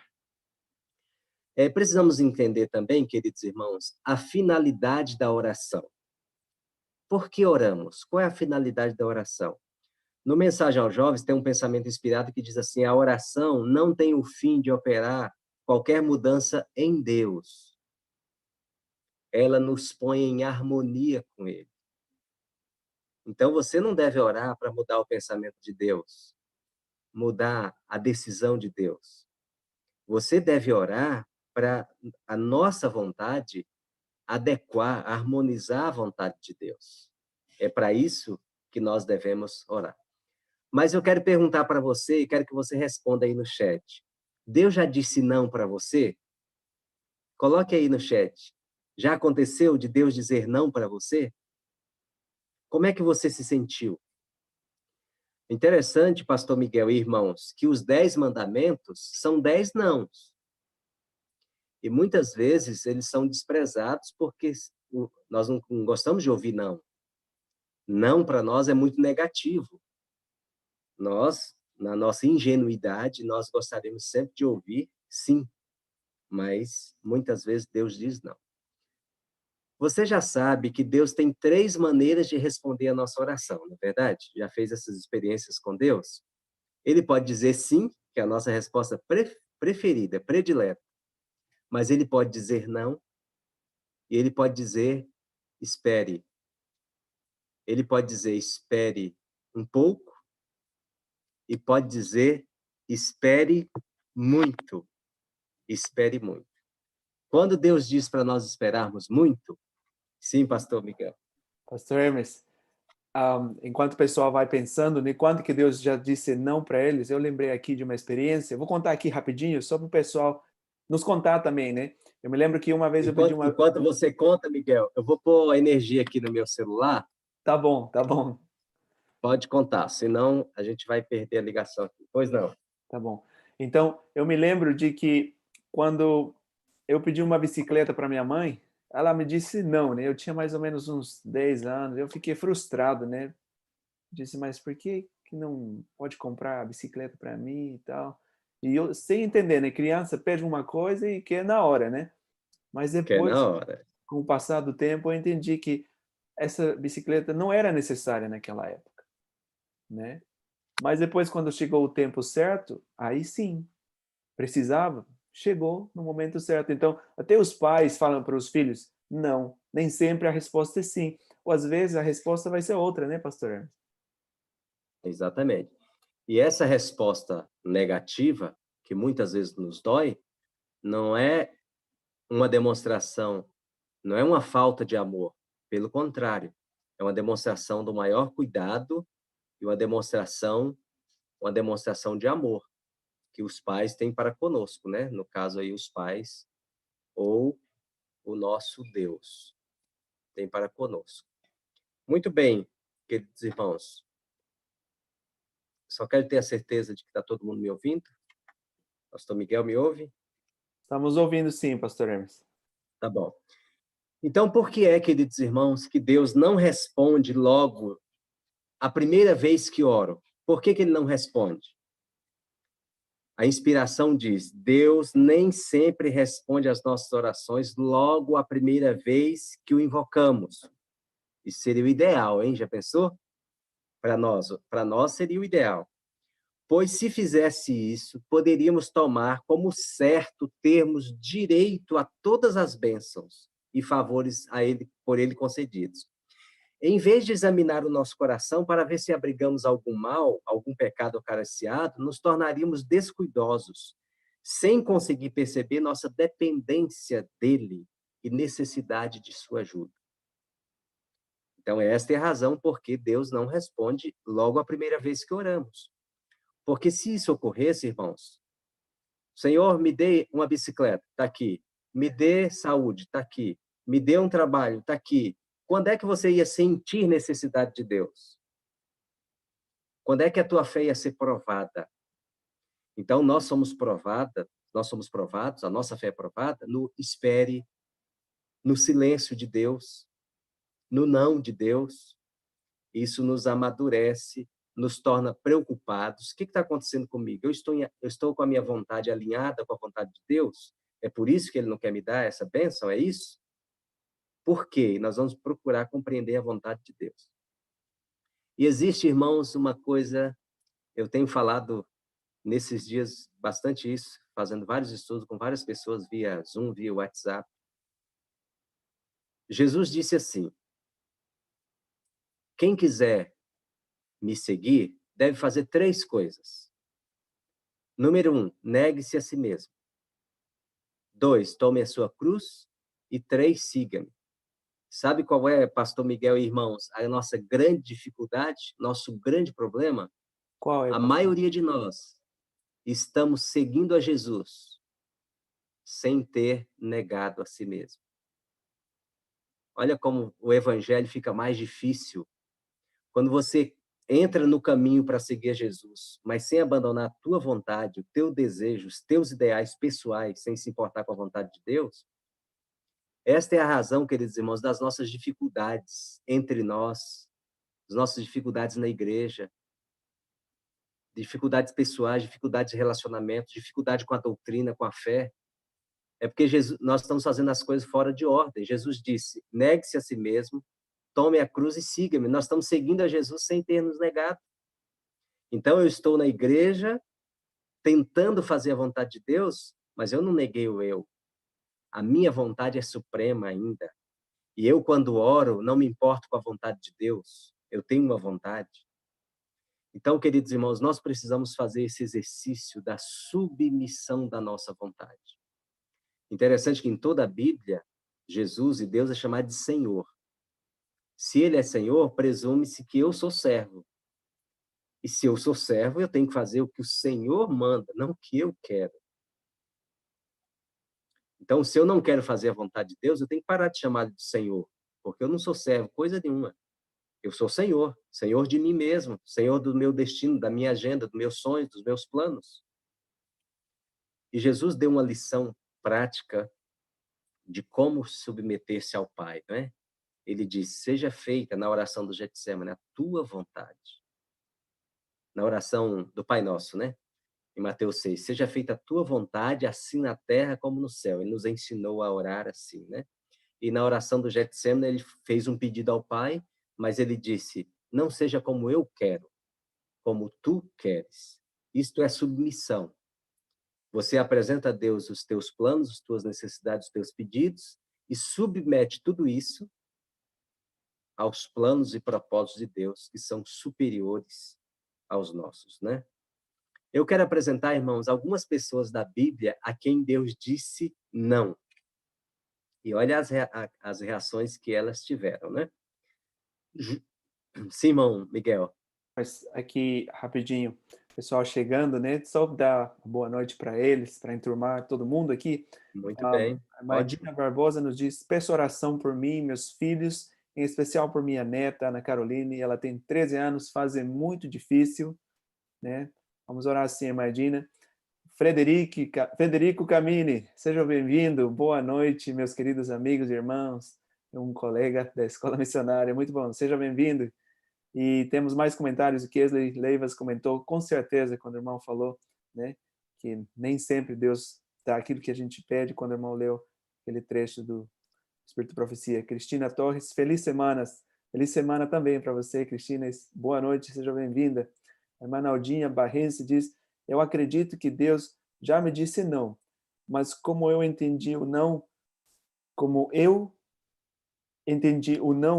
Precisamos entender também, queridos irmãos, a finalidade da oração. Por que oramos? Qual é a finalidade da oração? No Mensagem aos Jovens tem um pensamento inspirado que diz assim: a oração não tem o fim de operar qualquer mudança em Deus. Ela nos põe em harmonia com Ele. Então, você não deve orar para mudar o pensamento de Deus, mudar a decisão de Deus. Você deve orar para a nossa vontade adequar, harmonizar a vontade de Deus. É para isso que nós devemos orar. Mas eu quero perguntar para você e quero que você responda aí no chat. Deus já disse não para você? Coloque aí no chat. Já aconteceu de Deus dizer não para você? Como é que você se sentiu? Interessante, pastor Miguel e irmãos, que os 10 mandamentos são 10 nãos. E muitas vezes eles são desprezados porque nós não gostamos de ouvir não. Não para nós é muito negativo. Nós, na nossa ingenuidade, nós gostaríamos sempre de ouvir sim, mas muitas vezes Deus diz não. Você já sabe que Deus tem 3 maneiras de responder a nossa oração, não é verdade? Já fez essas experiências com Deus? Ele pode dizer sim, que é a nossa resposta preferida, predileta, mas ele pode dizer não, e ele pode dizer espere. Ele pode dizer espere um pouco, e pode dizer espere muito. Espere muito. Quando Deus diz para nós esperarmos muito, sim, pastor Miguel. Pastor Hermes, enquanto o pessoal vai pensando, né, quando que Deus já disse não para eles, eu lembrei aqui de uma experiência. Eu vou contar aqui rapidinho, só para o pessoal nos contar também, né? Eu me lembro que uma vez eu pedi uma... Enquanto você conta, Miguel, eu vou pôr a energia aqui no meu celular. Tá bom, tá bom. Pode contar, senão a gente vai perder a ligação aqui. Pois não. Tá bom. Então, eu me lembro de que quando eu pedi uma bicicleta para minha mãe, ela me disse não, né? Eu tinha mais ou menos uns 10 anos, eu fiquei frustrado, né? Disse, mas por que não pode comprar a bicicleta para mim e tal? E eu, sem entender, né? Criança pede uma coisa e quer na hora, né? Mas Que é na depois, hora. com o passar do tempo, eu entendi que essa bicicleta não era necessária naquela época, né? Mas depois, quando chegou o tempo certo, aí sim, precisava, chegou no momento certo. Então, até os pais falam para os filhos, não, nem sempre a resposta é sim. Ou às vezes a resposta vai ser outra, né, pastor Hermes? Exatamente. E essa resposta negativa, que muitas vezes nos dói, não é uma demonstração, não é uma falta de amor. Pelo contrário, é uma demonstração do maior cuidado e uma demonstração de amor que os pais têm para conosco, né? No caso aí, os pais ou o nosso Deus tem para conosco. Muito bem, queridos irmãos. Só quero ter a certeza de que está todo mundo me ouvindo. Pastor Miguel me ouve? Estamos ouvindo sim, pastor Hermes. Tá bom. Então, por que é, queridos irmãos, que Deus não responde logo a primeira vez que oro? Por que ele não responde? A inspiração diz: Deus nem sempre responde às nossas orações logo a primeira vez que o invocamos. Isso seria o ideal, hein? Já pensou? Para nós seria o ideal. Pois se fizesse isso, poderíamos tomar como certo termos direito a todas as bênçãos e favores a ele, por ele concedidos. Em vez de examinar o nosso coração para ver se abrigamos algum mal, algum pecado acariciado, nos tornaríamos descuidosos, sem conseguir perceber nossa dependência dele e necessidade de sua ajuda. Então, esta é a razão por que Deus não responde logo a primeira vez que oramos. Porque se isso ocorresse, irmãos, Senhor, me dê uma bicicleta, está aqui. Me dê saúde, está aqui. Me dê um trabalho, está aqui. Quando é que você ia sentir necessidade de Deus? Quando é que a tua fé ia ser provada? Então, nós somos provados, a nossa fé é provada no espere, no silêncio de Deus, no não de Deus. Isso nos amadurece, nos torna preocupados. O que está acontecendo comigo? Eu estou com a minha vontade alinhada com a vontade de Deus? É por isso que Ele não quer me dar essa bênção? É isso? Por quê? Nós vamos procurar compreender a vontade de Deus. E existe, irmãos, uma coisa, eu tenho falado nesses dias bastante isso, fazendo vários estudos com várias pessoas via Zoom, via WhatsApp. Jesus disse assim: quem quiser me seguir deve fazer 3 coisas. Número 1, negue-se a si mesmo. 2, tome a sua cruz. E 3, siga-me. Sabe qual é, pastor Miguel e irmãos, a nossa grande dificuldade, nosso grande problema? Qual é, A pastor? maioria de nós estamos seguindo a Jesus sem ter negado a si mesmo. Olha como o evangelho fica mais difícil quando você entra no caminho para seguir a Jesus, mas sem abandonar a tua vontade, o teu desejo, os teus ideais pessoais, sem se importar com a vontade de Deus. Esta é a razão, queridos irmãos, das nossas dificuldades entre nós, das nossas dificuldades na igreja, dificuldades pessoais, dificuldades de relacionamento, dificuldade com a doutrina, com a fé. É porque nós estamos fazendo as coisas fora de ordem. Jesus disse: negue-se a si mesmo, tome a cruz e siga-me. Nós estamos seguindo a Jesus sem ter nos negado. Então, eu estou na igreja, tentando fazer a vontade de Deus, mas eu não neguei o eu. A minha vontade é suprema ainda. E eu, quando oro, não me importo com a vontade de Deus. Eu tenho uma vontade. Então, queridos irmãos, nós precisamos fazer esse exercício da submissão da nossa vontade. Interessante que em toda a Bíblia, Jesus e Deus é chamado de Senhor. Se Ele é Senhor, presume-se que eu sou servo. E se eu sou servo, eu tenho que fazer o que o Senhor manda, não o que eu quero. Então, se eu não quero fazer a vontade de Deus, eu tenho que parar de chamar de Senhor, porque eu não sou servo, coisa nenhuma. Eu sou Senhor, Senhor de mim mesmo, Senhor do meu destino, da minha agenda, dos meus sonhos, dos meus planos. E Jesus deu uma lição prática de como submeter-se ao Pai, não é? Ele disse: seja feita na oração do Getsemane a tua vontade. Na oração do Pai Nosso, né? Em Mateus 6, seja feita a tua vontade, assim na terra como no céu. Ele nos ensinou a orar assim, né? E na oração do Getsemane, ele fez um pedido ao Pai, mas ele disse: não seja como eu quero, como tu queres. Isto é submissão. Você apresenta a Deus os teus planos, as tuas necessidades, os teus pedidos, e submete tudo isso aos planos e propósitos de Deus, que são superiores aos nossos, né? Eu quero apresentar, irmãos, algumas pessoas da Bíblia a quem Deus disse não. E olha as reações que elas tiveram, né? Sim, irmão Miguel. Mas aqui, rapidinho, pessoal chegando, né? Só dar boa noite para eles, para enturmar todo mundo aqui. Muito bem, A ótimo. Mardina Barbosa nos diz: peço oração por mim, meus filhos, em especial por minha neta, Ana Caroline. Ela tem 13 anos, faz é muito difícil, né? Vamos orar assim, Mardina. Frederico Camini, seja bem-vindo. Boa noite, meus queridos amigos e irmãos. Um colega da Escola Missionária, muito bom. Seja bem-vindo. E temos mais comentários. O Kesley Leivas comentou, com certeza, quando o irmão falou, né, que nem sempre Deus dá aquilo que a gente pede, quando o irmão leu aquele trecho do Espírito de Profecia. Cristina Torres, feliz semana também para você, Cristina. Boa noite, seja bem-vinda. A irmã Naldinha Barrense diz: eu acredito que Deus já me disse não, mas como eu entendi o não,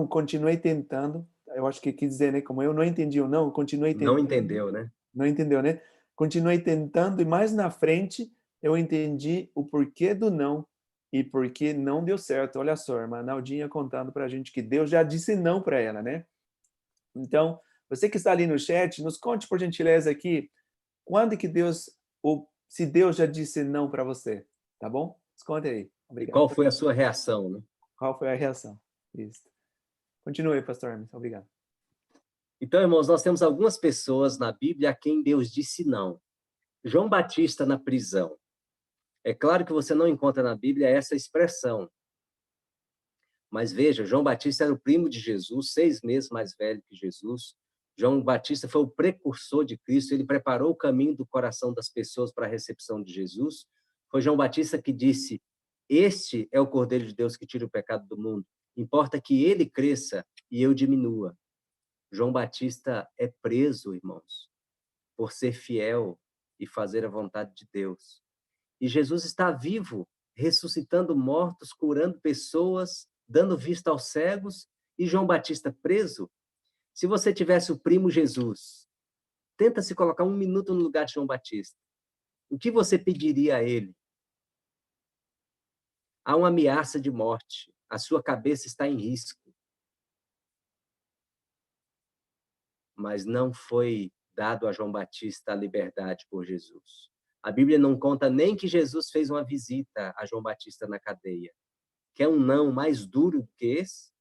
continuei tentando. Eu acho que quis dizer, né? Como eu não entendi o não, continuei Não tentando. entendeu, né? Não entendeu, né? Continuei tentando e mais na frente eu entendi o porquê do não e porque não deu certo. Olha só, a irmã Naldinha contando para a gente que Deus já disse não para ela, né? Então, você que está ali no chat, nos conte por gentileza aqui, quando que Deus, ou se Deus já disse não para você, tá bom? Nos conte aí. E Obrigado. qual foi a sua reação, né? Qual foi a reação? Isso. Continue, pastor Hermes. Obrigado. Então, irmãos, nós temos algumas pessoas na Bíblia a quem Deus disse não. João Batista na prisão. É claro que você não encontra na Bíblia essa expressão, mas veja, João Batista era o primo de Jesus, 6 meses mais velho que Jesus. João Batista foi o precursor de Cristo, ele preparou o caminho do coração das pessoas para a recepção de Jesus. Foi João Batista que disse: este é o Cordeiro de Deus que tira o pecado do mundo. Importa que ele cresça e eu diminua. João Batista é preso, irmãos, por ser fiel e fazer a vontade de Deus. E Jesus está vivo, ressuscitando mortos, curando pessoas, dando vista aos cegos, e João Batista preso. Se você tivesse o primo Jesus, tenta se colocar 1 minuto no lugar de João Batista. O que você pediria a ele? Há uma ameaça de morte. A sua cabeça está em risco. Mas não foi dado a João Batista a liberdade por Jesus. A Bíblia não conta nem que Jesus fez uma visita a João Batista na cadeia. Quer um não mais duro do que esse?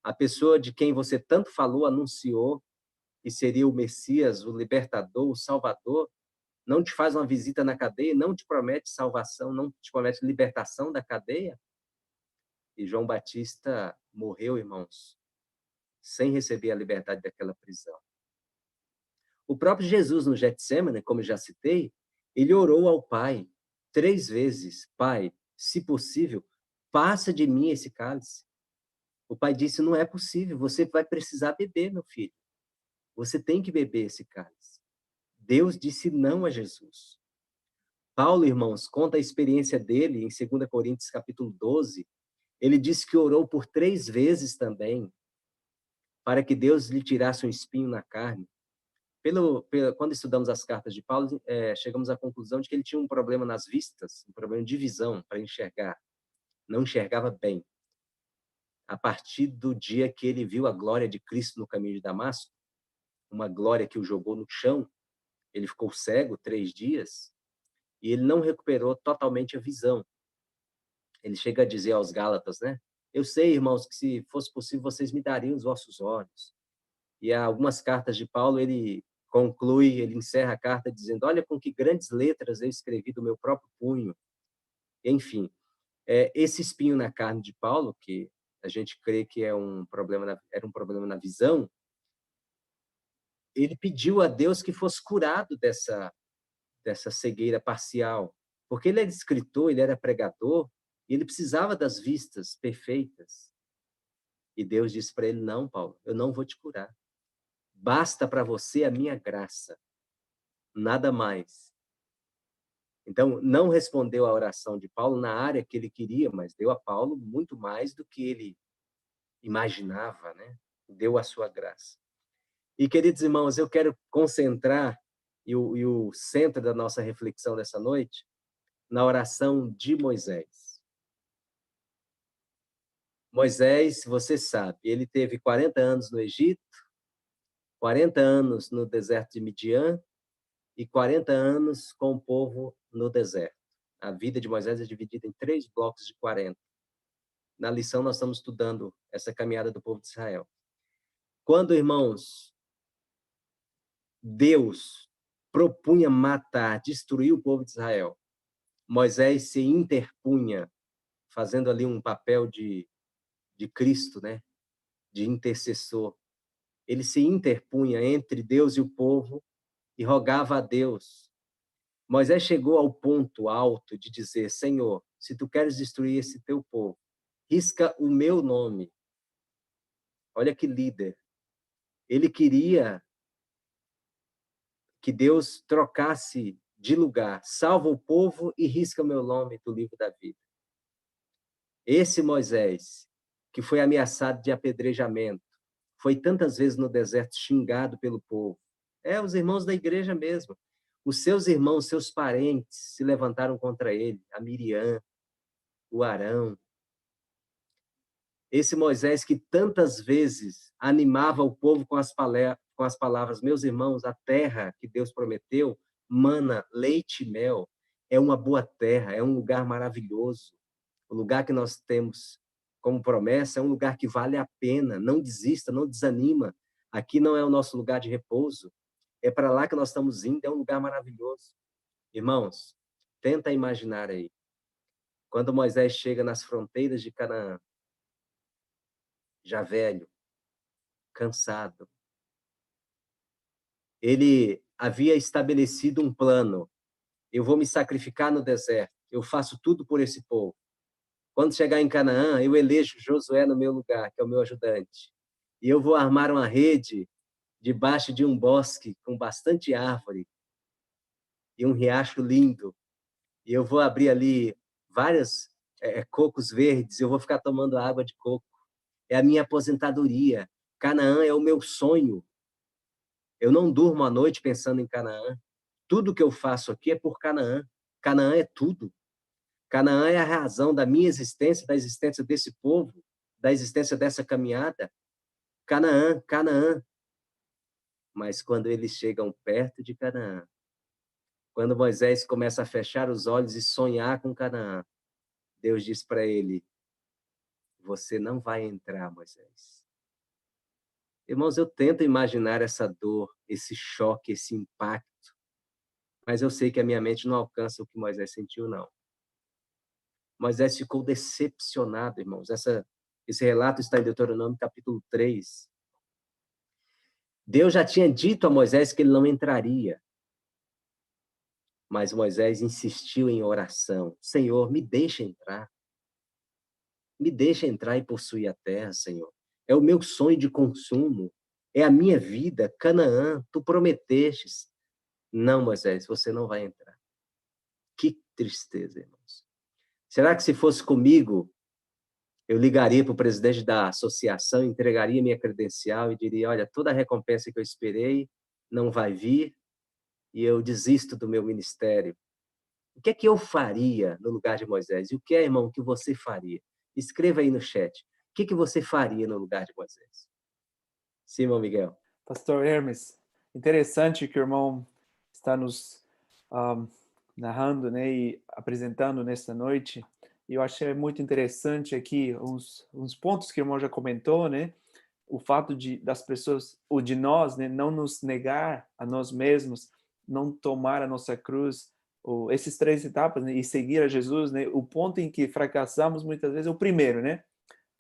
A pessoa de quem você tanto falou, anunciou, que seria o Messias, o libertador, o salvador, não te faz uma visita na cadeia, não te promete salvação, não te promete libertação da cadeia? E João Batista morreu, irmãos, sem receber a liberdade daquela prisão. O próprio Jesus, no Getsêmani, como eu já citei, ele orou ao Pai 3 vezes: Pai, se possível, passa de mim esse cálice. O pai disse: não é possível, você vai precisar beber, meu filho. Você tem que beber esse cálice. Deus disse não a Jesus. Paulo, irmãos, conta a experiência dele em 2 Coríntios capítulo 12. Ele disse que orou por 3 vezes também, para que Deus lhe tirasse um espinho na carne. Quando estudamos as cartas de Paulo, chegamos à conclusão de que ele tinha um problema nas vistas, um problema de visão para enxergar. Não enxergava bem. A partir do dia que ele viu a glória de Cristo no caminho de Damasco, uma glória que o jogou no chão, ele ficou cego 3 dias, e ele não recuperou totalmente a visão. Ele chega a dizer aos Gálatas, né? Eu sei, irmãos, que se fosse possível, vocês me dariam os vossos olhos. E há algumas cartas de Paulo, ele conclui, ele encerra a carta dizendo: olha com que grandes letras eu escrevi do meu próprio punho. Enfim, esse espinho na carne de Paulo, que a gente crê que era um problema na visão, ele pediu a Deus que fosse curado dessa cegueira parcial, porque ele era escritor, ele era pregador, e ele precisava das vistas perfeitas. E Deus disse para ele: não, Paulo, eu não vou te curar. Basta para você a minha graça, nada mais. Então, não respondeu à oração de Paulo na área que ele queria, mas deu a Paulo muito mais do que ele imaginava, né? Deu a sua graça. E, queridos irmãos, eu quero concentrar e o centro da nossa reflexão dessa noite na oração de Moisés. Moisés, você sabe, ele teve 40 anos no Egito, 40 anos no deserto de Midian e 40 anos com o povo no deserto. A vida de Moisés é dividida em 3 blocos de 40. Na lição, nós estamos estudando essa caminhada do povo de Israel. Quando, irmãos, Deus propunha matar, destruir o povo de Israel, Moisés se interpunha, fazendo ali um papel de Cristo, né? De intercessor. Ele se interpunha entre Deus e o povo e rogava a Deus. Moisés chegou ao ponto alto de dizer: Senhor, se tu queres destruir esse teu povo, risca o meu nome. Olha que líder. Ele queria que Deus trocasse de lugar, salva o povo e risca o meu nome do livro da vida. Esse Moisés, que foi ameaçado de apedrejamento, foi tantas vezes no deserto xingado pelo povo. Os irmãos da igreja mesmo. Os seus irmãos, seus parentes se levantaram contra ele, a Miriam, o Arão. Esse Moisés que tantas vezes animava o povo com as palavras: meus irmãos, a terra que Deus prometeu, mana leite e mel, é uma boa terra, é um lugar maravilhoso. O lugar que nós temos como promessa é um lugar que vale a pena. Não desista, não desanima. Aqui não é o nosso lugar de repouso. É para lá que nós estamos indo, é um lugar maravilhoso. Irmãos, tenta imaginar aí. Quando Moisés chega nas fronteiras de Canaã, já velho, cansado, ele havia estabelecido um plano. Eu vou me sacrificar no deserto. Eu faço tudo por esse povo. Quando chegar em Canaã, eu elejo Josué no meu lugar, que é o meu ajudante. E eu vou armar uma rede debaixo de um bosque com bastante árvore e um riacho lindo. E eu vou abrir ali vários cocos verdes. Eu vou ficar tomando água de coco. É a minha aposentadoria. Canaã é o meu sonho. Eu não durmo à noite pensando em Canaã. Tudo que eu faço aqui é por Canaã. Canaã é tudo. Canaã é a razão da minha existência, da existência desse povo, da existência dessa caminhada. Canaã, Canaã. Mas quando eles chegam perto de Canaã, quando Moisés começa a fechar os olhos e sonhar com Canaã, Deus diz para ele: você não vai entrar, Moisés. Irmãos, eu tento imaginar essa dor, esse choque, esse impacto, mas eu sei que a minha mente não alcança o que Moisés sentiu, não. Moisés ficou decepcionado, irmãos. Esse relato está em Deuteronômio, capítulo 3. Deus já tinha dito a Moisés que ele não entraria. Mas Moisés insistiu em oração. Senhor, me deixa entrar. Me deixa entrar e possuir a terra, Senhor. É o meu sonho de consumo. É a minha vida. Canaã, tu prometestes. Não, Moisés, você não vai entrar. Que tristeza, irmãos. Será que se fosse comigo, eu ligaria para o presidente da associação, entregaria minha credencial e diria: olha, toda a recompensa que eu esperei não vai vir e eu desisto do meu ministério? O que é que eu faria no lugar de Moisés? E o que é, irmão, que você faria? Escreva aí no chat. O que você faria no lugar de Moisés? Sim, irmão Miguel. Pastor Hermes, interessante que o irmão está nos narrando, né, e apresentando nesta noite. E eu achei muito interessante aqui uns pontos que o irmão já comentou, né? O fato das pessoas, ou de nós, né, não nos negar a nós mesmos, não tomar a nossa cruz, ou esses três etapas, né, e seguir a Jesus, né? O ponto em que fracassamos muitas vezes é o primeiro, né?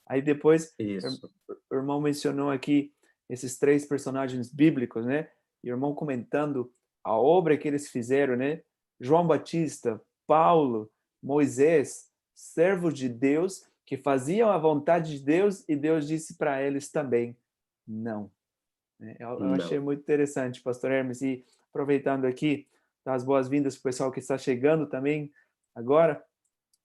Aí depois, Isso. o irmão mencionou aqui esses três personagens bíblicos, né? E o irmão comentando a obra que eles fizeram, né? João Batista, Paulo, Moisés, servos de Deus que faziam a vontade de Deus e Deus disse para eles também, não. Eu achei Não. muito interessante, pastor Hermes, e aproveitando aqui, dar as boas-vindas para o pessoal que está chegando também agora,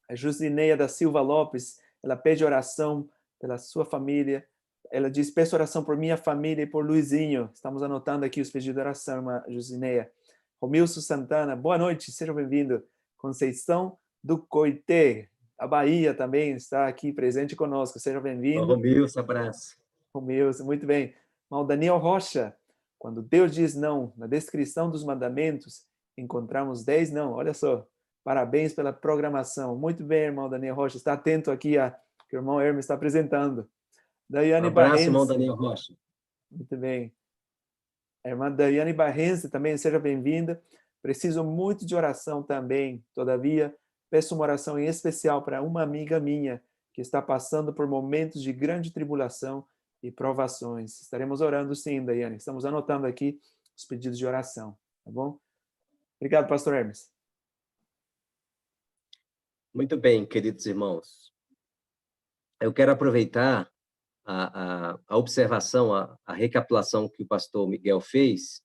a Jusineia da Silva Lopes, ela pede oração pela sua família. Ela diz: peço oração por minha família e por Luizinho. Estamos anotando aqui os pedidos de oração, irmã Jusineia. Romilson Santana, boa noite, seja bem-vindo. Conceição do Coité, a Bahia também está aqui presente conosco. Seja Ô, bem-vindo. Romilson, abraço. Romilson, muito bem. Irmão Daniel Rocha, quando Deus diz não, na descrição dos mandamentos, encontramos 10 não. Olha só. Parabéns pela programação. Muito bem, irmão Daniel Rocha. Está atento aqui a que o irmão Hermes está apresentando. Um Daiane abraço, irmão Barrense. Daniel Rocha. Muito bem. A irmã Daiane Barrense também, seja bem-vinda. Preciso muito de oração também. Todavia, peço uma oração em especial para uma amiga minha que está passando por momentos de grande tribulação e provações. Estaremos orando sim, Daiane. Estamos anotando aqui os pedidos de oração, tá bom? Obrigado, pastor Hermes. Muito bem, queridos irmãos. Eu quero aproveitar a observação, a recapitulação que o pastor Miguel fez.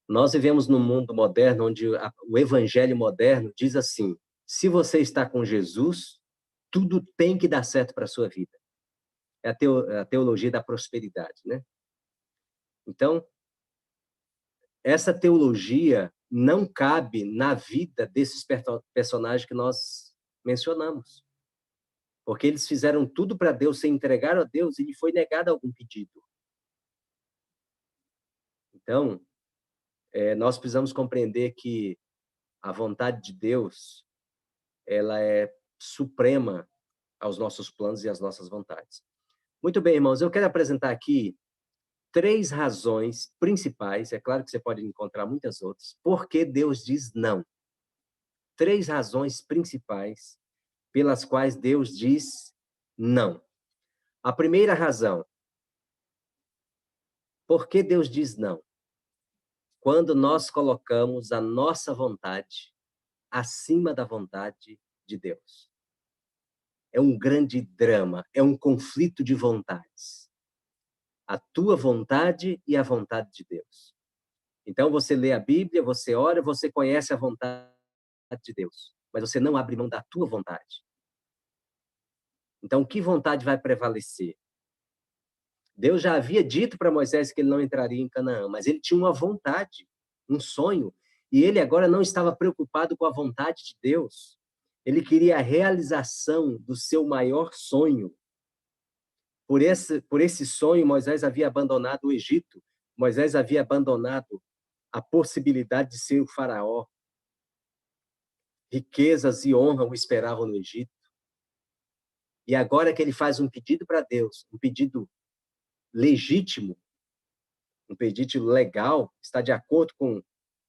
Nós vivemos num mundo moderno onde o evangelho moderno diz assim: se você está com Jesus, tudo tem que dar certo para a sua vida. É a teologia da prosperidade, né? Então, essa teologia não cabe na vida desses personagens que nós mencionamos. Porque eles fizeram tudo para Deus, se entregaram a Deus e lhe foi negado algum pedido. Então, nós precisamos compreender que a vontade de Deus, ela é suprema aos nossos planos e às nossas vontades. Muito bem, irmãos, eu quero apresentar aqui 3 razões principais, é claro que você pode encontrar muitas outras, por que Deus diz não. 3 razões principais pelas quais Deus diz não. A primeira razão, por que Deus diz não? Quando nós colocamos a nossa vontade acima da vontade de Deus. É um grande drama, é um conflito de vontades. A tua vontade e a vontade de Deus. Então, você lê a Bíblia, você ora, você conhece a vontade de Deus, mas você não abre mão da tua vontade. Então, que vontade vai prevalecer? Deus já havia dito para Moisés que ele não entraria em Canaã, mas ele tinha uma vontade, um sonho, e ele agora não estava preocupado com a vontade de Deus. Ele queria a realização do seu maior sonho. Por esse sonho, Moisés havia abandonado o Egito, Moisés havia abandonado a possibilidade de ser o faraó. Riquezas e honra o esperavam no Egito. E agora que ele faz um pedido para Deus, um pedido legítimo, um pedido legal, está de acordo com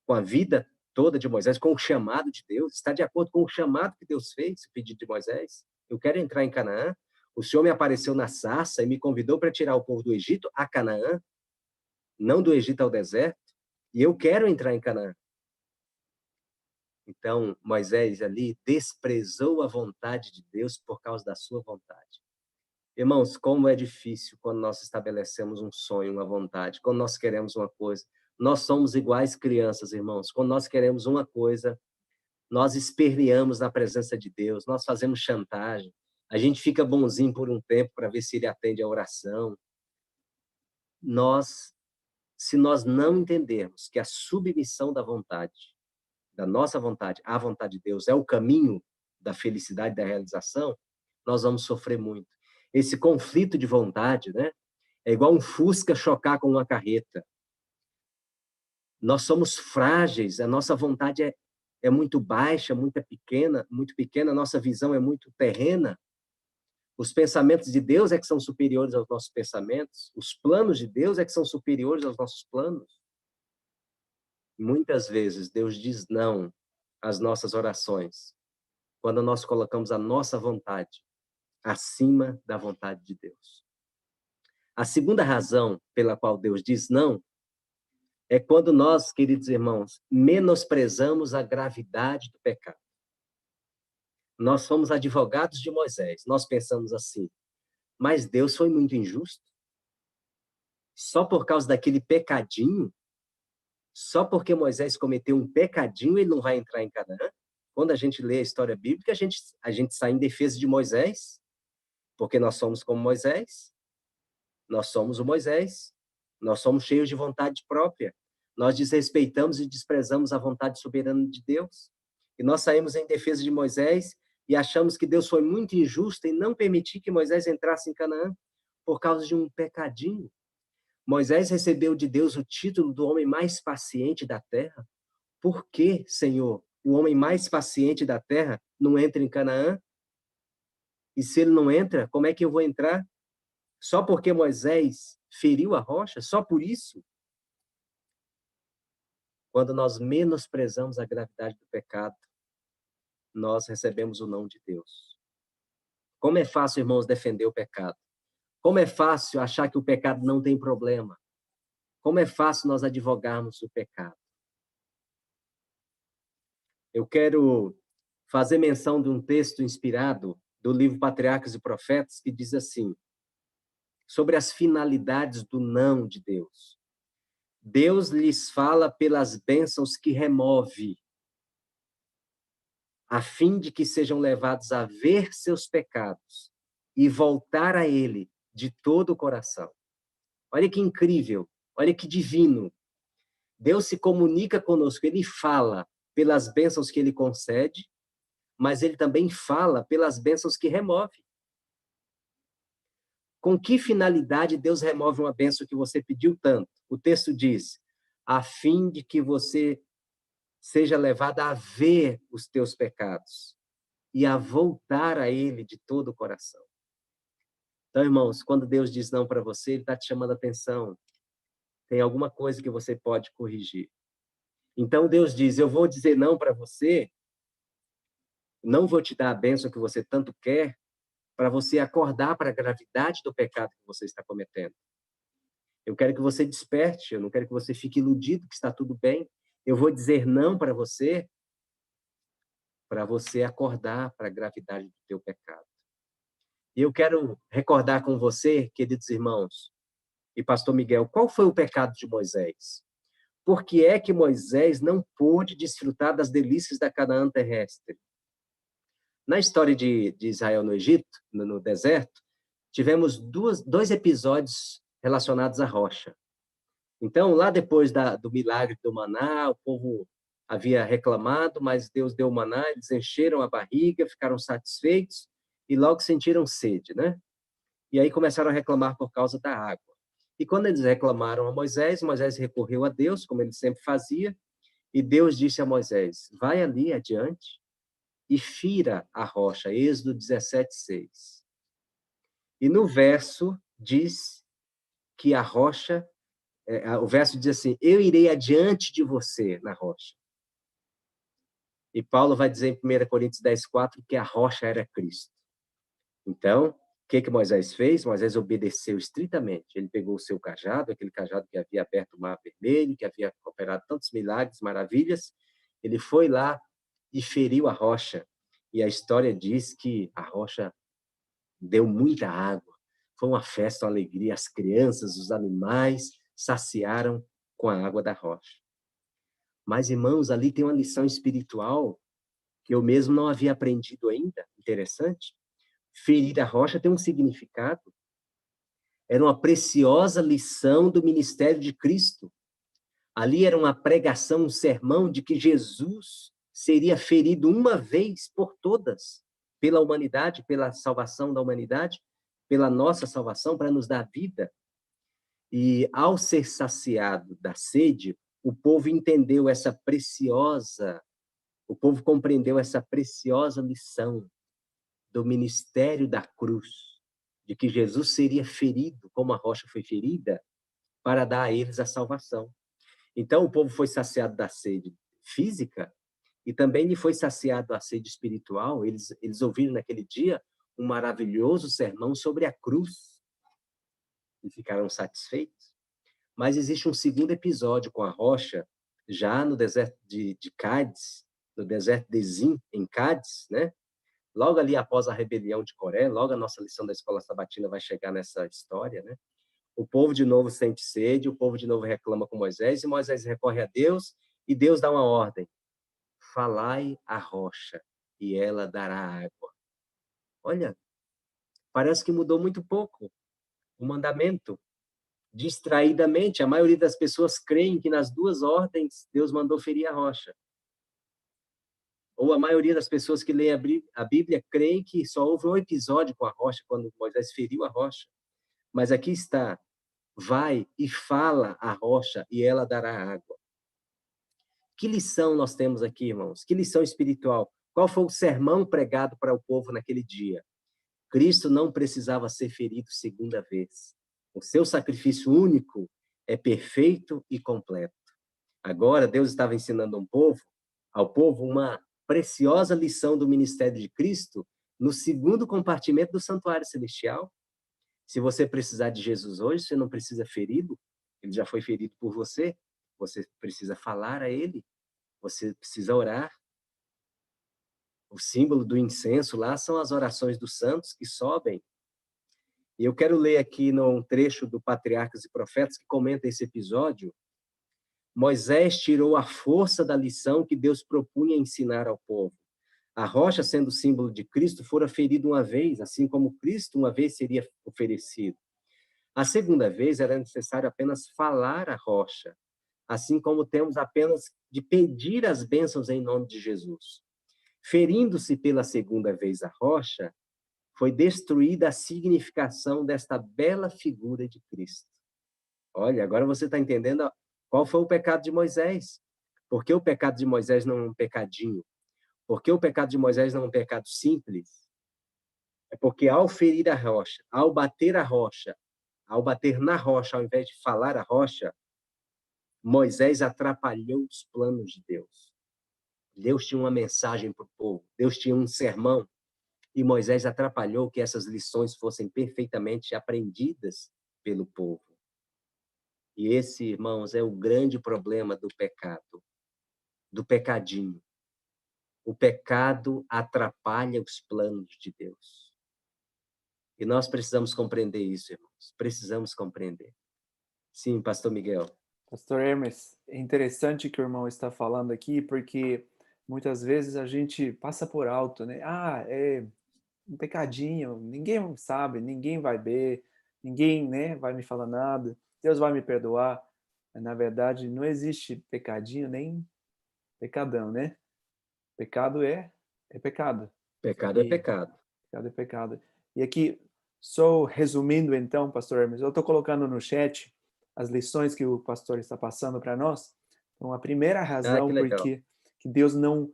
a vida toda de Moisés, com o chamado de Deus, está de acordo com o chamado que Deus fez, o pedido de Moisés. Eu quero entrar em Canaã. O Senhor me apareceu na sarça e me convidou para tirar o povo do Egito a Canaã, não do Egito ao deserto, e eu quero entrar em Canaã. Então, Moisés ali desprezou a vontade de Deus por causa da sua vontade. Irmãos, como é difícil quando nós estabelecemos um sonho, uma vontade, quando nós queremos uma coisa. Nós somos iguais crianças, irmãos. Quando nós queremos uma coisa, nós esperneamos na presença de Deus, nós fazemos chantagem, a gente fica bonzinho por um tempo para ver se ele atende a oração. Se nós não entendermos que a submissão da vontade, da nossa vontade à vontade de Deus é o caminho da felicidade, da realização, nós vamos sofrer muito. Esse conflito de vontade, né? É igual um Fusca chocar com uma carreta. Nós somos frágeis, a nossa vontade é muito baixa, muito pequena, a nossa visão é muito terrena. Os pensamentos de Deus é que são superiores aos nossos pensamentos, os planos de Deus é que são superiores aos nossos planos. Muitas vezes Deus diz não às nossas orações, quando nós colocamos a nossa vontade acima da vontade de Deus. A segunda razão pela qual Deus diz não é quando nós, queridos irmãos, menosprezamos a gravidade do pecado. Nós somos advogados de Moisés, nós pensamos assim, mas Deus foi muito injusto? Só por causa daquele pecadinho? Só porque Moisés cometeu um pecadinho, ele não vai entrar em Canaã? Quando a gente lê a história bíblica, a gente sai em defesa de Moisés, porque nós somos como Moisés, nós somos o Moisés, nós somos cheios de vontade própria, nós desrespeitamos e desprezamos a vontade soberana de Deus, e nós saímos em defesa de Moisés e achamos que Deus foi muito injusto em não permitir que Moisés entrasse em Canaã por causa de um pecadinho. Moisés recebeu de Deus o título do homem mais paciente da terra. Por que, Senhor, o homem mais paciente da terra não entra em Canaã? E se ele não entra, como é que eu vou entrar? Só porque Moisés feriu a rocha? Só por isso? Quando nós menosprezamos a gravidade do pecado, nós recebemos o não de Deus. Como é fácil, irmãos, defender o pecado. Como é fácil achar que o pecado não tem problema. Como é fácil nós advogarmos o pecado. Eu quero fazer menção de um texto inspirado do livro Patriarcas e Profetas, que diz assim, sobre as finalidades do não de Deus. Deus lhes fala pelas bênçãos que remove, a fim de que sejam levados a ver seus pecados e voltar a Ele de todo o coração. Olha que incrível, olha que divino. Deus se comunica conosco, Ele fala pelas bênçãos que Ele concede, mas Ele também fala pelas bênçãos que remove. Com que finalidade Deus remove uma bênção que você pediu tanto? O texto diz, a fim de que você seja levado a ver os teus pecados e a voltar a Ele de todo o coração. Então, irmãos, quando Deus diz não para você, Ele está te chamando a atenção. tem alguma coisa que você pode corrigir. Então Deus diz: eu vou dizer não para você, não vou te dar a bênção que você tanto quer, para você acordar para a gravidade do pecado que você está cometendo. Eu quero que você desperte, eu não quero que você fique iludido que está tudo bem. Eu vou dizer não para você acordar para a gravidade do teu pecado. E eu quero recordar com você, queridos irmãos, e pastor Miguel, qual foi o pecado de Moisés? Por que é que Moisés não pôde desfrutar das delícias da Canaã terrestre? Na história de Israel no Egito, no deserto, tivemos dois episódios relacionados à rocha. Então, lá depois do milagre do maná, o povo havia reclamado, mas Deus deu o maná, eles encheram a barriga, ficaram satisfeitos e logo sentiram sede, né? E aí começaram a reclamar por causa da água. E quando eles reclamaram a Moisés, Moisés recorreu a Deus, como ele sempre fazia, e Deus disse a Moisés: vai ali adiante e fira a rocha. Êxodo 17:6. E no verso diz que a rocha, o verso diz assim: eu irei adiante de você na rocha. E Paulo vai dizer em 1 Coríntios 10:4 que a rocha era Cristo. Então, o que Moisés fez? Moisés obedeceu estritamente. Ele pegou o seu cajado, aquele cajado que havia aberto o Mar Vermelho, que havia operado tantos milagres, maravilhas. Ele foi lá e feriu a rocha. E a história diz que a rocha deu muita água. Foi uma festa, uma alegria. As crianças, os animais saciaram com a água da rocha. Mas, irmãos, ali tem uma lição espiritual que eu mesmo não havia aprendido ainda. Interessante. Ferir a rocha tem um significado. Era uma preciosa lição do ministério de Cristo. Ali era uma pregação, um sermão de que Jesus seria ferido uma vez por todas pela humanidade, pela salvação da humanidade, pela nossa salvação, para nos dar vida. E ao ser saciado da sede, o povo entendeu essa preciosa, o povo compreendeu essa preciosa lição do ministério da cruz, de que Jesus seria ferido, como a rocha foi ferida, para dar a eles a salvação. Então, o povo foi saciado da sede física e também lhe foi saciado a sede espiritual. Eles ouviram naquele dia um maravilhoso sermão sobre a cruz e ficaram satisfeitos. Mas existe um segundo episódio com a rocha, já no deserto de Cádiz, no deserto de Zin, em Cádiz, né? Logo ali após a rebelião de Coré, logo a nossa lição da escola sabatina vai chegar nessa história, né? O povo de novo sente sede, o povo de novo reclama com Moisés, e Moisés recorre a Deus, e Deus dá uma ordem: falai à rocha, e ela dará água. Olha, parece que mudou muito pouco o mandamento. Distraidamente, a maioria das pessoas creem que nas duas ordens Deus mandou ferir a rocha. Ou a maioria das pessoas que leem a Bíblia creem que só houve um episódio com a rocha, quando Moisés feriu a rocha. Mas aqui está: vai e fala à rocha, e ela dará água. Que lição nós temos aqui, irmãos? Que lição espiritual? Qual foi o sermão pregado para o povo naquele dia? Cristo não precisava ser ferido segunda vez. O seu sacrifício único é perfeito e completo. Agora, Deus estava ensinando ao povo uma preciosa lição do ministério de Cristo no segundo compartimento do santuário celestial. Se você precisar de Jesus hoje, você não precisa feri-lo, ele já foi ferido por você. Você precisa falar a ele, você precisa orar. O símbolo do incenso lá são as orações dos santos que sobem. E eu quero ler aqui num trecho do Patriarcas e Profetas que comenta esse episódio. Moisés tirou a força da lição que Deus propunha ensinar ao povo. A rocha, sendo símbolo de Cristo, fora ferida uma vez, assim como Cristo uma vez seria oferecido. A segunda vez era necessário apenas falar à rocha, assim como temos apenas de pedir as bênçãos em nome de Jesus. Ferindo-se pela segunda vez a rocha, foi destruída a significação desta bela figura de Cristo. Olha, agora você está entendendo qual foi o pecado de Moisés. Por que o pecado de Moisés não é um pecadinho? Por que o pecado de Moisés não é um pecado simples? É porque ao ferir a rocha, ao bater na rocha, ao invés de falar a rocha, Moisés atrapalhou os planos de Deus. Deus tinha uma mensagem para o povo, Deus tinha um sermão, e Moisés atrapalhou que essas lições fossem perfeitamente aprendidas pelo povo. E esse, irmãos, é o grande problema do pecado, do pecadinho. O pecado atrapalha os planos de Deus. E nós precisamos compreender isso, irmãos. Precisamos compreender. Sim, pastor Miguel. Pastor Hermes, é interessante que o irmão está falando aqui, porque muitas vezes a gente passa por alto, né? Ah, é um pecadinho, ninguém sabe, ninguém vai ver, ninguém, né, vai me falar nada, Deus vai me perdoar. Mas, na verdade, não existe pecadinho nem pecadão, né? Pecado é pecado. Pecado é E pecado. pecado é pecado. E aqui, só resumindo então, pastor Hermes, eu estou colocando no chat as lições que o pastor está passando para nós. Então, a primeira Ah, razão que por legal. que Deus não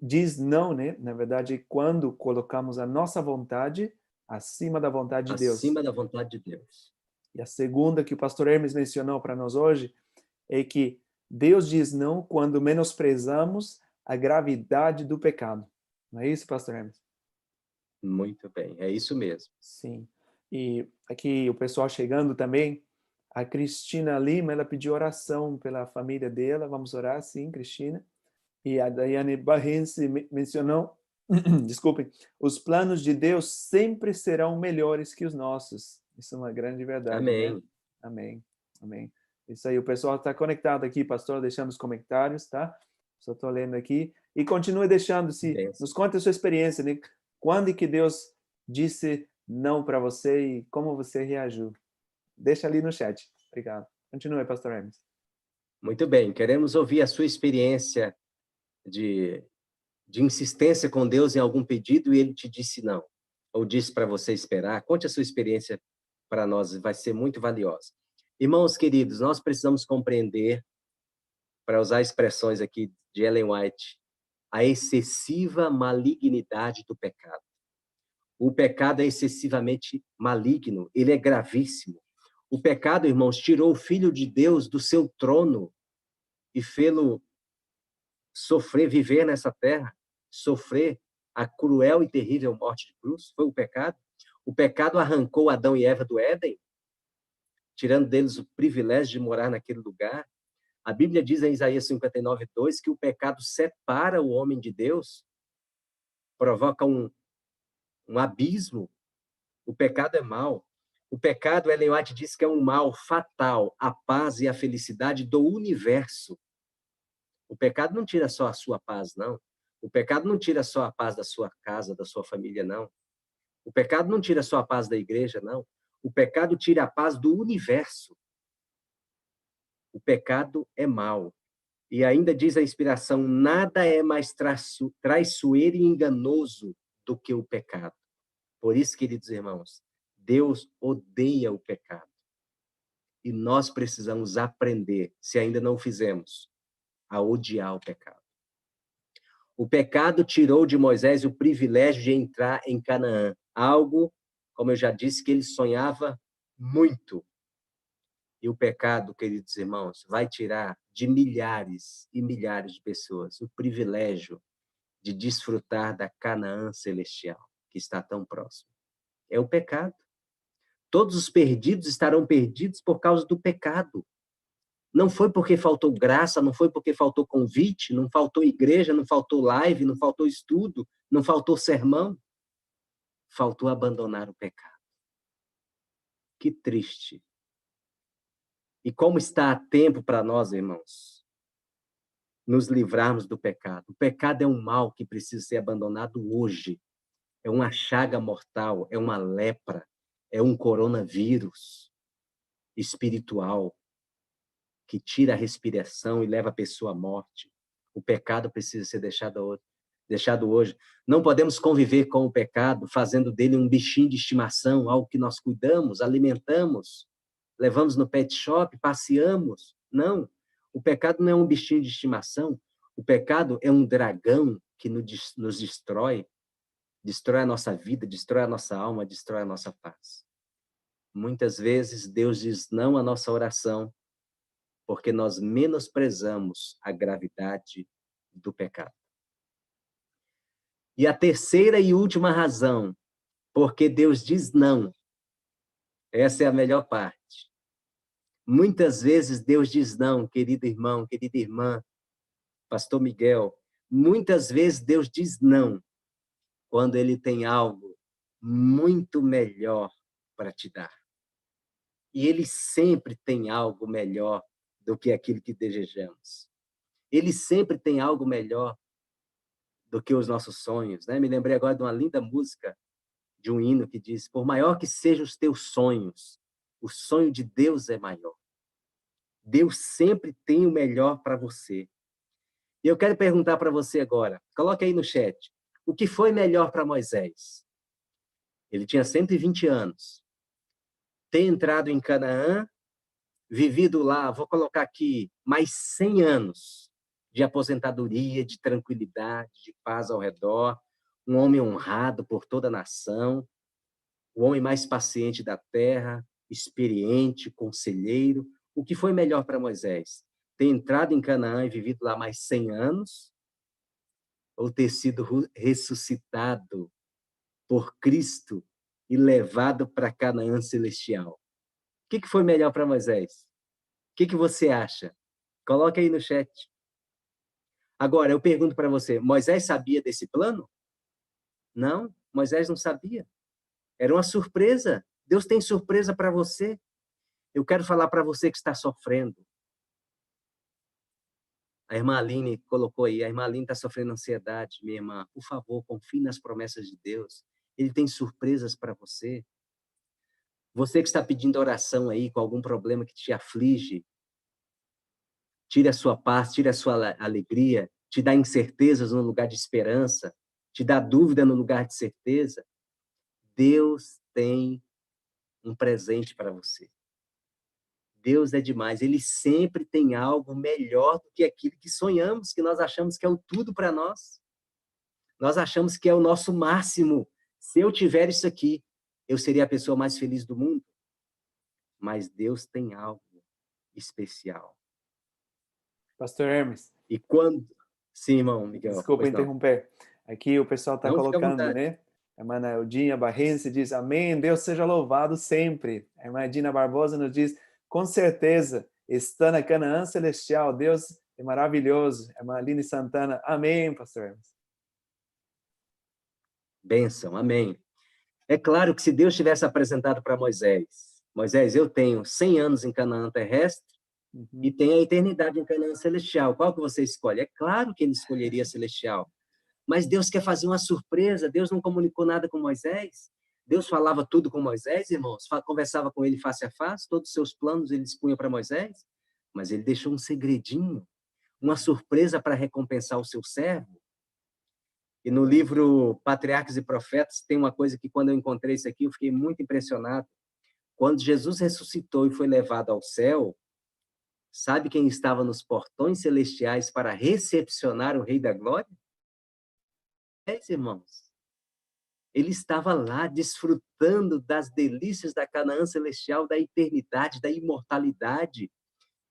diz não, né? Na verdade, quando colocamos a nossa vontade acima da vontade de Deus. Acima da vontade de Deus. E a segunda que o pastor Hermes mencionou para nós hoje é que Deus diz não quando menosprezamos a gravidade do pecado. Não é isso, pastor Hermes? Muito bem, é isso mesmo. Sim. E aqui o pessoal chegando também, a Cristina Lima, ela pediu oração pela família dela. Vamos orar, sim, Cristina. E a Daiane Barrense mencionou, desculpem, os planos de Deus sempre serão melhores que os nossos. Isso é uma grande verdade, né? Amém. Amém. Amém. Isso aí, o pessoal está conectado aqui, pastor, deixando os comentários, tá? Só estou lendo aqui. E continue deixando, se Benção. nos conte a sua experiência, né? Quando que Deus disse não para você e como você reagiu? Deixa ali no chat. Obrigado. Continue, pastor Hermes. Muito bem, queremos ouvir a sua experiência de, de insistência com Deus em algum pedido e ele te disse não, ou disse para você esperar. Conte a sua experiência para nós, vai ser muito valiosa. Irmãos queridos, nós precisamos compreender, para usar expressões aqui de Ellen White, a excessiva malignidade do pecado. O pecado é excessivamente maligno, ele é gravíssimo. O pecado, irmãos, tirou o Filho de Deus do seu trono e fê-lo sofrer, viver nessa terra, sofrer a cruel e terrível morte de cruz. Foi o pecado. O pecado arrancou Adão e Eva do Éden, tirando deles o privilégio de morar naquele lugar. A Bíblia diz em Isaías 59:2 que o pecado separa o homem de Deus, provoca um abismo. O pecado é mau. O pecado, Ellen White diz que é um mal fatal à paz e à felicidade do universo. O pecado não tira só a sua paz, não. O pecado não tira só a paz da sua casa, da sua família, não. O pecado não tira só a paz da igreja, não. O pecado tira a paz do universo. O pecado é mau. E ainda diz a inspiração, nada é mais traiçoeiro e enganoso do que o pecado. Por isso, queridos irmãos, Deus odeia o pecado. E nós precisamos aprender, se ainda não fizemos, a odiar o pecado. O pecado tirou de Moisés o privilégio de entrar em Canaã, algo, como eu já disse, que ele sonhava muito. E o pecado, queridos irmãos, vai tirar de milhares e milhares de pessoas o privilégio de desfrutar da Canaã celestial, que está tão próximo. É o pecado. Todos os perdidos estarão perdidos por causa do pecado. Não foi porque faltou graça, não foi porque faltou convite, não faltou igreja, não faltou live, não faltou estudo, não faltou sermão. Faltou abandonar o pecado. Que triste. E como está a tempo para nós, irmãos, nos livrarmos do pecado. O pecado é um mal que precisa ser abandonado hoje. É uma chaga mortal, é uma lepra, é um coronavírus espiritual que tira a respiração e leva a pessoa à morte. O pecado precisa ser deixado hoje. Não podemos conviver com o pecado fazendo dele um bichinho de estimação, algo que nós cuidamos, alimentamos, levamos no pet shop, passeamos. Não. O pecado não é um bichinho de estimação. O pecado é um dragão que nos destrói a nossa vida, destrói a nossa alma, destrói a nossa paz. Muitas vezes Deus diz não à nossa oração, porque nós menosprezamos a gravidade do pecado. E a terceira e última razão, porque Deus diz não. Essa é a melhor parte. Muitas vezes Deus diz não, querido irmão, querida irmã, pastor Miguel. Muitas vezes Deus diz não, quando ele tem algo muito melhor para te dar. E ele sempre tem algo melhor do que aquilo que desejamos. Ele sempre tem algo melhor do que os nossos sonhos, né? Me lembrei agora de uma linda música, de um hino que diz: por maior que sejam os teus sonhos, o sonho de Deus é maior. Deus sempre tem o melhor para você. E eu quero perguntar para você agora, coloque aí no chat, o que foi melhor para Moisés? Ele tinha 120 anos. Ter entrado em Canaã, vivido lá, vou colocar aqui, mais 100 anos de aposentadoria, de tranquilidade, de paz ao redor, um homem honrado por toda a nação, o homem mais paciente da terra, experiente, conselheiro. O que foi melhor para Moisés? Ter entrado em Canaã e vivido lá mais 100 anos? Ou ter sido ressuscitado por Cristo e levado para Canaã celestial? O que foi melhor para Moisés? O que você acha? Coloque aí no chat. Agora, eu pergunto para você, Moisés sabia desse plano? Não, Moisés não sabia. Era uma surpresa. Deus tem surpresa para você. Eu quero falar para você que está sofrendo. A irmã Aline colocou aí, a irmã Aline está sofrendo ansiedade. Minha irmã, por favor, confie nas promessas de Deus. Ele tem surpresas para você. Você que está pedindo oração aí com algum problema que te aflige, tire a sua paz, tire a sua alegria, te dá incertezas no lugar de esperança, te dá dúvida no lugar de certeza. Deus tem um presente para você. Deus é demais, ele sempre tem algo melhor do que aquilo que sonhamos, que nós achamos que é o tudo para nós. Nós achamos que é o nosso máximo. Se eu tiver isso aqui, eu seria a pessoa mais feliz do mundo. Mas Deus tem algo especial. Pastor Hermes. E quando... Sim, irmão Miguel. Desculpa interromper. Aqui o pessoal está colocando, né? A irmã Eudinha Barrense diz, amém, Deus seja louvado sempre. A irmã Dina Barbosa nos diz, com certeza, está na Canaã Celestial, Deus é maravilhoso. A irmã Aline Santana, amém, pastor Hermes. Bênção, amém. É claro que se Deus tivesse apresentado para Moisés, Moisés, eu tenho 100 anos em Canaã terrestre e tenho a eternidade em Canaã celestial. Qual que você escolhe? É claro que ele escolheria celestial. Mas Deus quer fazer uma surpresa. Deus não comunicou nada com Moisés. Deus falava tudo com Moisés, irmãos. Conversava com ele face a face. Todos os seus planos ele expunha para Moisés. Mas ele deixou um segredinho, uma surpresa para recompensar o seu servo. E no livro Patriarcas e Profetas, tem uma coisa que, quando eu encontrei isso aqui, eu fiquei muito impressionado. Quando Jesus ressuscitou e foi levado ao céu, sabe quem estava nos portões celestiais para recepcionar o Rei da Glória? Irmãos. Ele estava lá desfrutando das delícias da Canaã celestial, da eternidade, da imortalidade.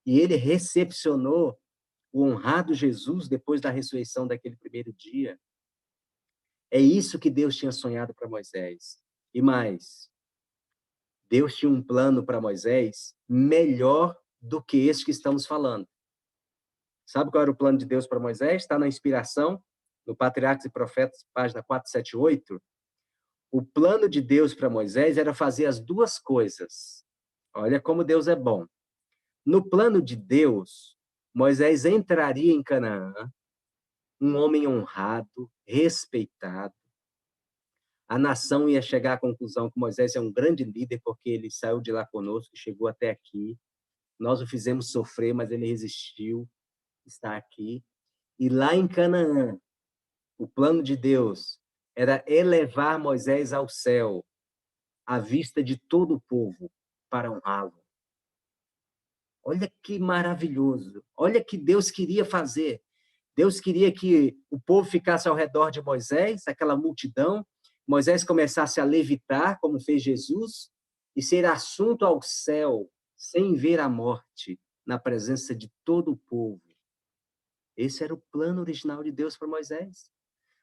E ele recepcionou o honrado Jesus depois da ressurreição daquele primeiro dia. É isso que Deus tinha sonhado para Moisés. E mais, Deus tinha um plano para Moisés melhor do que esse que estamos falando. Sabe qual era o plano de Deus para Moisés? Está na inspiração, no Patriarcas e Profetas, página 478. O plano de Deus para Moisés era fazer as duas coisas. Olha como Deus é bom. No plano de Deus, Moisés entraria em Canaã, um homem honrado, respeitado. A nação ia chegar à conclusão que Moisés é um grande líder, porque ele saiu de lá conosco, chegou até aqui. Nós o fizemos sofrer, mas ele resistiu, está aqui. E lá em Canaã, o plano de Deus era elevar Moisés ao céu, à vista de todo o povo, para honrá-lo. Olha que maravilhoso. Olha que Deus queria fazer. Deus queria que o povo ficasse ao redor de Moisés, aquela multidão. Moisés começasse a levitar, como fez Jesus, e ser assunto ao céu, sem ver a morte na presença de todo o povo. Esse era o plano original de Deus para Moisés.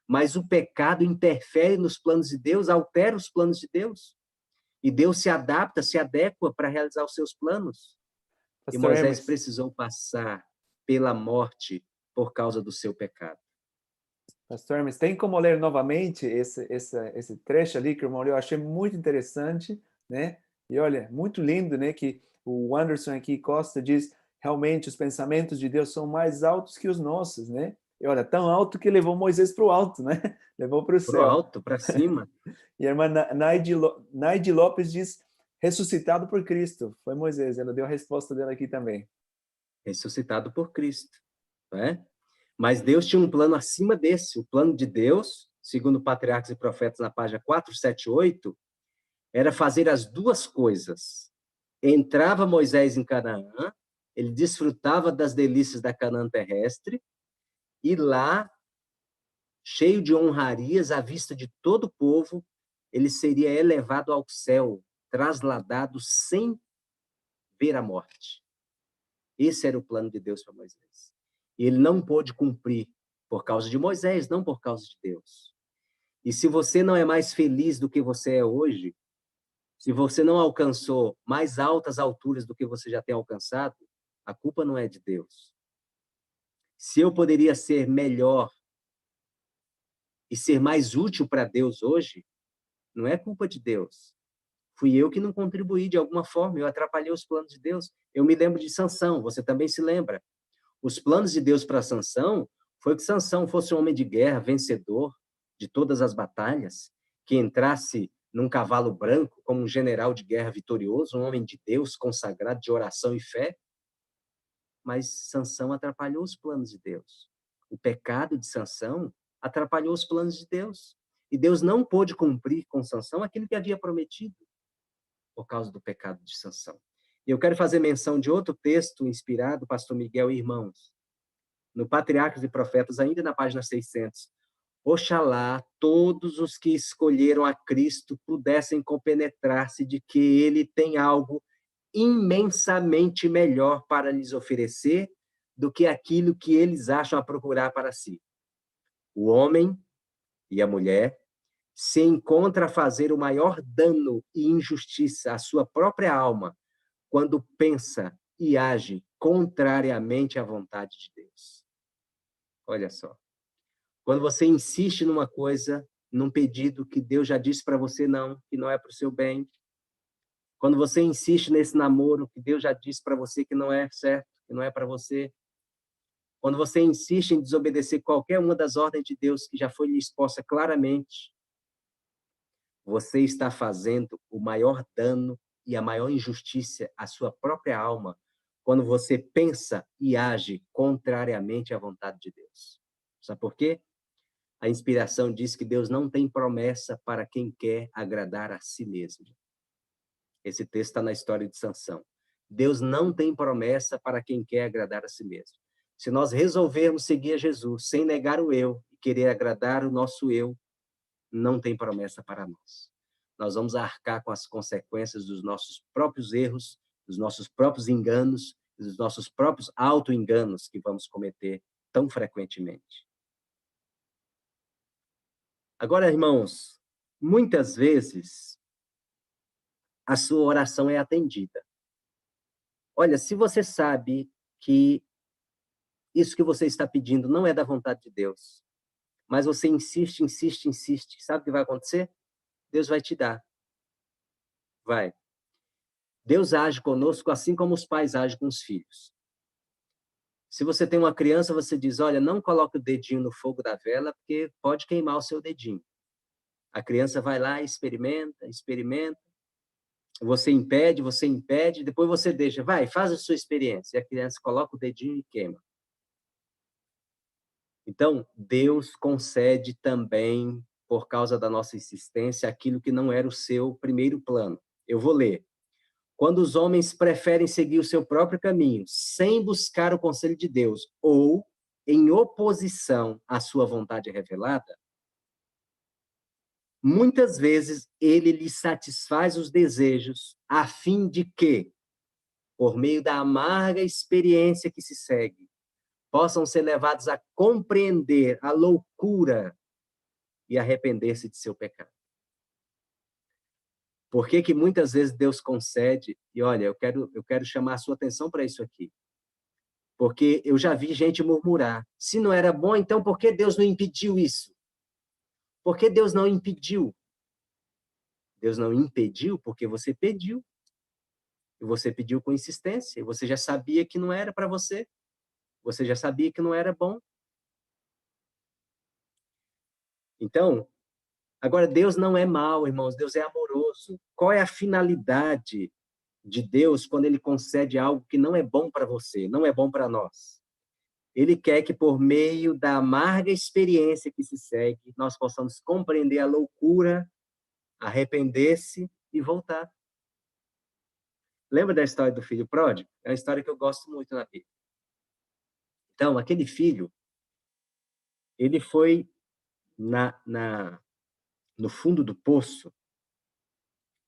Mas o pecado interfere nos planos de Deus, altera os planos de Deus. E Deus se adapta, se adequa para realizar os seus planos. E Pastor Moisés Hermes, precisou passar pela morte por causa do seu pecado. Pastor Hermes, tem como ler novamente esse trecho ali que o irmão leu? Eu achei muito interessante, né? E olha, muito lindo, né? Que o Anderson aqui, Costa, diz, realmente os pensamentos de Deus são mais altos que os nossos, né? E olha, tão alto que levou Moisés para o alto, né? Levou para o Pro céu. alto, para cima. E a irmã Naide Lopes diz, ressuscitado por Cristo. Foi Moisés, ela deu a resposta dela aqui também. Ressuscitado por Cristo. Não é? Mas Deus tinha um plano acima desse. O plano de Deus, segundo Patriarcas e Profetas, na página 478, era fazer as duas coisas. Entrava Moisés em Canaã, ele desfrutava das delícias da Canaã terrestre, e lá, cheio de honrarias à vista de todo o povo, ele seria elevado ao céu, trasladado sem ver a morte. Esse era o plano de Deus para Moisés. E ele não pôde cumprir por causa de Moisés, não por causa de Deus. E se você não é mais feliz do que você é hoje, se você não alcançou mais altas alturas do que você já tem alcançado, a culpa não é de Deus. Se eu poderia ser melhor e ser mais útil para Deus hoje, não é culpa de Deus. Fui eu que não contribuí de alguma forma, eu atrapalhei os planos de Deus. Eu me lembro de Sansão, você também se lembra. Os planos de Deus para Sansão foi que Sansão fosse um homem de guerra, vencedor de todas as batalhas, que entrasse num cavalo branco como um general de guerra vitorioso, um homem de Deus, consagrado de oração e fé. Mas Sansão atrapalhou os planos de Deus. O pecado de Sansão atrapalhou os planos de Deus. E Deus não pôde cumprir com Sansão aquilo que havia prometido por causa do pecado de Sansão. E eu quero fazer menção de outro texto inspirado, pastor Miguel e irmãos, no Patriarcas e Profetas, ainda na página 600. Oxalá todos os que escolheram a Cristo pudessem compenetrar-se de que ele tem algo imensamente melhor para lhes oferecer do que aquilo que eles acham a procurar para si. O homem e a mulher se encontram a fazer o maior dano e injustiça à sua própria alma quando pensa e age contrariamente à vontade de Deus. Olha só. Quando você insiste numa coisa, num pedido que Deus já disse para você não, que não é para o seu bem. Quando você insiste nesse namoro que Deus já disse para você que não é certo, que não é para você. Quando você insiste em desobedecer qualquer uma das ordens de Deus que já foi lhe exposta claramente, você está fazendo o maior dano e a maior injustiça à sua própria alma quando você pensa e age contrariamente à vontade de Deus. Sabe por quê? A inspiração diz que Deus não tem promessa para quem quer agradar a si mesmo. Esse texto está na história de Sansão. Deus não tem promessa para quem quer agradar a si mesmo. Se nós resolvermos seguir a Jesus sem negar o eu e querer agradar o nosso eu, não tem promessa para nós. Nós vamos arcar com as consequências dos nossos próprios erros, dos nossos próprios enganos, dos nossos próprios auto-enganos que vamos cometer tão frequentemente. Agora, irmãos, muitas vezes a sua oração é atendida. Olha, se você sabe que isso que você está pedindo não é da vontade de Deus, mas você insiste, insiste, insiste, sabe o que vai acontecer? Deus vai te dar. Vai. Deus age conosco assim como os pais agem com os filhos. Se você tem uma criança, você diz, olha, não coloque o dedinho no fogo da vela, porque pode queimar o seu dedinho. A criança vai lá, experimenta, experimenta. Você impede, depois você deixa. Vai, faz a sua experiência. E a criança coloca o dedinho e queima. Então, Deus concede também, por causa da nossa insistência, aquilo que não era o seu primeiro plano. Eu vou ler. Quando os homens preferem seguir o seu próprio caminho, sem buscar o conselho de Deus, ou em oposição à sua vontade revelada, muitas vezes ele lhes satisfaz os desejos a fim de que, por meio da amarga experiência que se segue, possam ser levados a compreender a loucura e arrepender-se de seu pecado. Por que que muitas vezes Deus concede? E olha, eu quero chamar a sua atenção para isso aqui. Porque eu já vi gente murmurar. Se não era bom, então por que Deus não impediu isso? Por que Deus não impediu? Deus não impediu porque você pediu. E você pediu com insistência. E você já sabia que não era para você. Você já sabia que não era bom. Então, agora Deus não é mau, irmãos. Deus é amoroso. Qual é a finalidade de Deus quando ele concede algo que não é bom para você, não é bom para nós? Ele quer que, por meio da amarga experiência que se segue, nós possamos compreender a loucura, arrepender-se e voltar. Lembra da história do filho pródigo? É uma história que eu gosto muito na Bíblia. Então, aquele filho, ele foi no fundo do poço,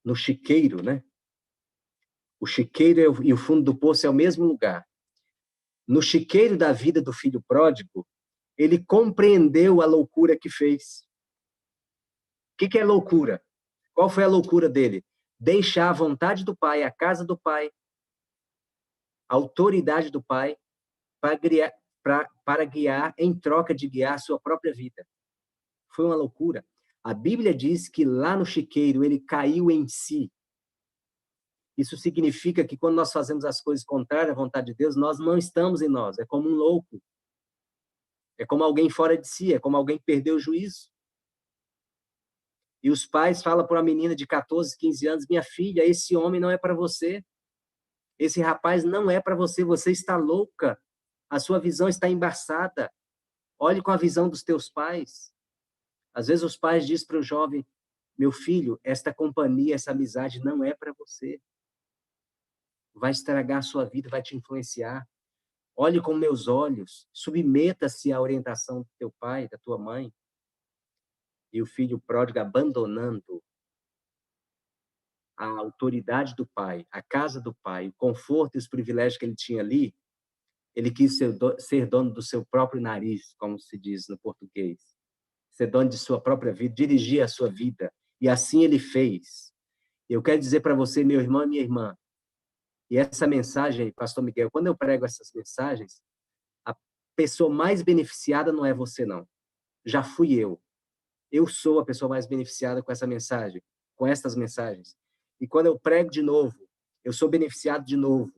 no chiqueiro, né? O chiqueiro e o fundo do poço é o mesmo lugar. No chiqueiro da vida do filho pródigo, ele compreendeu a loucura que fez. O que é loucura? Qual foi a loucura dele? Deixar a vontade do pai, a casa do pai, a autoridade do pai, para guiar, em troca de guiar a sua própria vida. Foi uma loucura. A Bíblia diz que lá no chiqueiro ele caiu em si. Isso significa que quando nós fazemos as coisas contrárias à vontade de Deus, nós não estamos em nós. É como um louco. É como alguém fora de si. É como alguém que perdeu o juízo. E os pais falam para uma menina de 14, 15 anos: minha filha, esse homem não é para você. Esse rapaz não é para você. Você está louca. A sua visão está embaçada. Olhe com a visão dos teus pais. Às vezes os pais dizem para o jovem: meu filho, esta companhia, essa amizade não é para você. Vai estragar a sua vida, vai te influenciar. Olhe com meus olhos, submeta-se à orientação do teu pai, da tua mãe. E o filho pródigo, abandonando a autoridade do pai, a casa do pai, o conforto e os privilégios que ele tinha ali, ele quis ser dono do seu próprio nariz, como se diz no português. Ser dono de sua própria vida, dirigir a sua vida. E assim ele fez. Eu quero dizer para você, meu irmão e minha irmã, e essa mensagem, pastor Miguel, quando eu prego essas mensagens, a pessoa mais beneficiada não é você, não. Já fui eu. Eu sou a pessoa mais beneficiada com essa mensagem, com estas mensagens. E quando eu prego de novo, eu sou beneficiado de novo.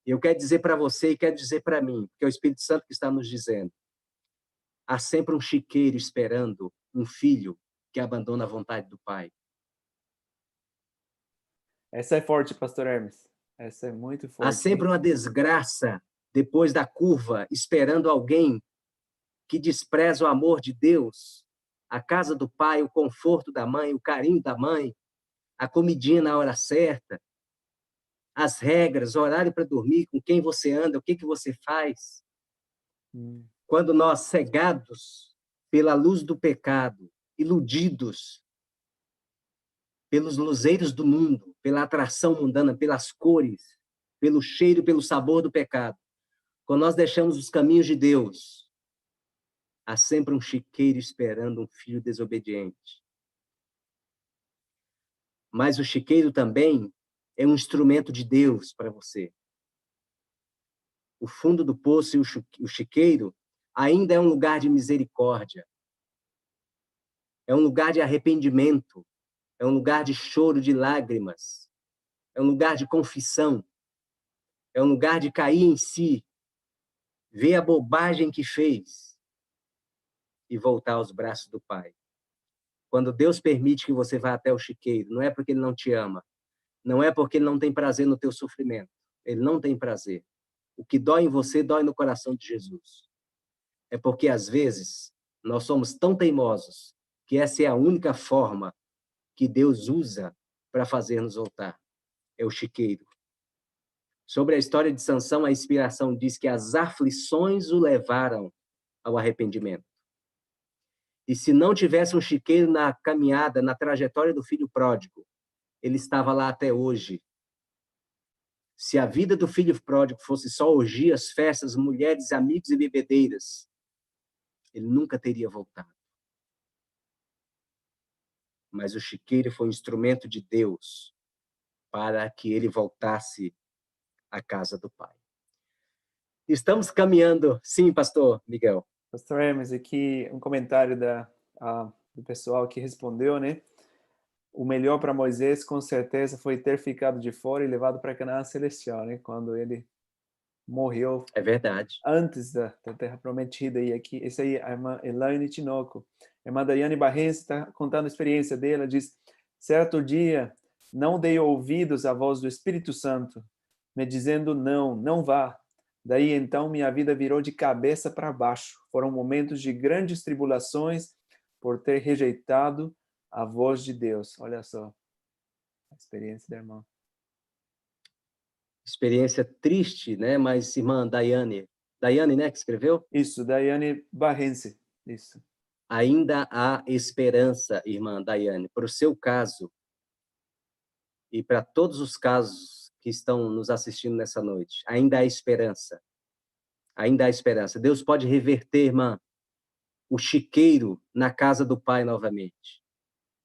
E eu quero dizer para você e quero dizer para mim, porque é o Espírito Santo que está nos dizendo: há sempre um chiqueiro esperando um filho que abandona a vontade do pai. Essa é forte, pastor Hermes. Essa é muito Há forte. sempre uma desgraça depois da curva, esperando alguém que despreza o amor de Deus, a casa do pai, o conforto da mãe, o carinho da mãe, a comidinha na hora certa, as regras, o horário para dormir, com quem você anda, o que você faz. Quando nós, cegados pela luz do pecado, iludidos pelos luzeiros do mundo, pela atração mundana, pelas cores, pelo cheiro, pelo sabor do pecado, quando nós deixamos os caminhos de Deus, há sempre um chiqueiro esperando um filho desobediente. Mas o chiqueiro também é um instrumento de Deus para você. O fundo do poço e o chiqueiro ainda é um lugar de misericórdia. É um lugar de arrependimento. É um lugar de choro, de lágrimas. É um lugar de confissão. É um lugar de cair em si, ver a bobagem que fez e voltar aos braços do Pai. Quando Deus permite que você vá até o chiqueiro, não é porque Ele não te ama, não é porque Ele não tem prazer no teu sofrimento. Ele não tem prazer. O que dói em você, dói no coração de Jesus. É porque, às vezes, nós somos tão teimosos que essa é a única forma que Deus usa para fazer-nos voltar. É o chiqueiro. Sobre a história de Sansão, a inspiração diz que as aflições o levaram ao arrependimento. E se não tivesse um chiqueiro na caminhada, na trajetória do filho pródigo, ele estava lá até hoje, Se a vida do filho pródigo fosse só orgias, festas, mulheres, amigos e bebedeiras, ele nunca teria voltado. Mas o chiqueiro foi um instrumento de Deus para que ele voltasse à casa do Pai. Estamos caminhando. Sim, pastor Miguel. Pastor Hermes, aqui um comentário do pessoal que respondeu, né? O melhor para Moisés, com certeza, foi ter ficado de fora e levado para Canaã Celestial, né? Quando ele morreu É verdade. antes da Terra Prometida. E aqui, esse aí, a irmã Elaine Tinoco. A irmã Daiane Barrense está contando a experiência dela. Diz, certo dia, não dei ouvidos à voz do Espírito Santo, me dizendo não, não vá. Daí, então, minha vida virou de cabeça para baixo. Foram momentos de grandes tribulações por ter rejeitado a voz de Deus. Olha só a experiência da irmã. Experiência triste, né? Mas, irmã Daiane, né, que escreveu? Isso, Daiane Barrense. Isso. Ainda há esperança, irmã Daiane, para o seu caso e para todos os casos que estão nos assistindo nessa noite. Ainda há esperança. Ainda há esperança. Deus pode reverter, irmã, o chiqueiro na casa do Pai novamente.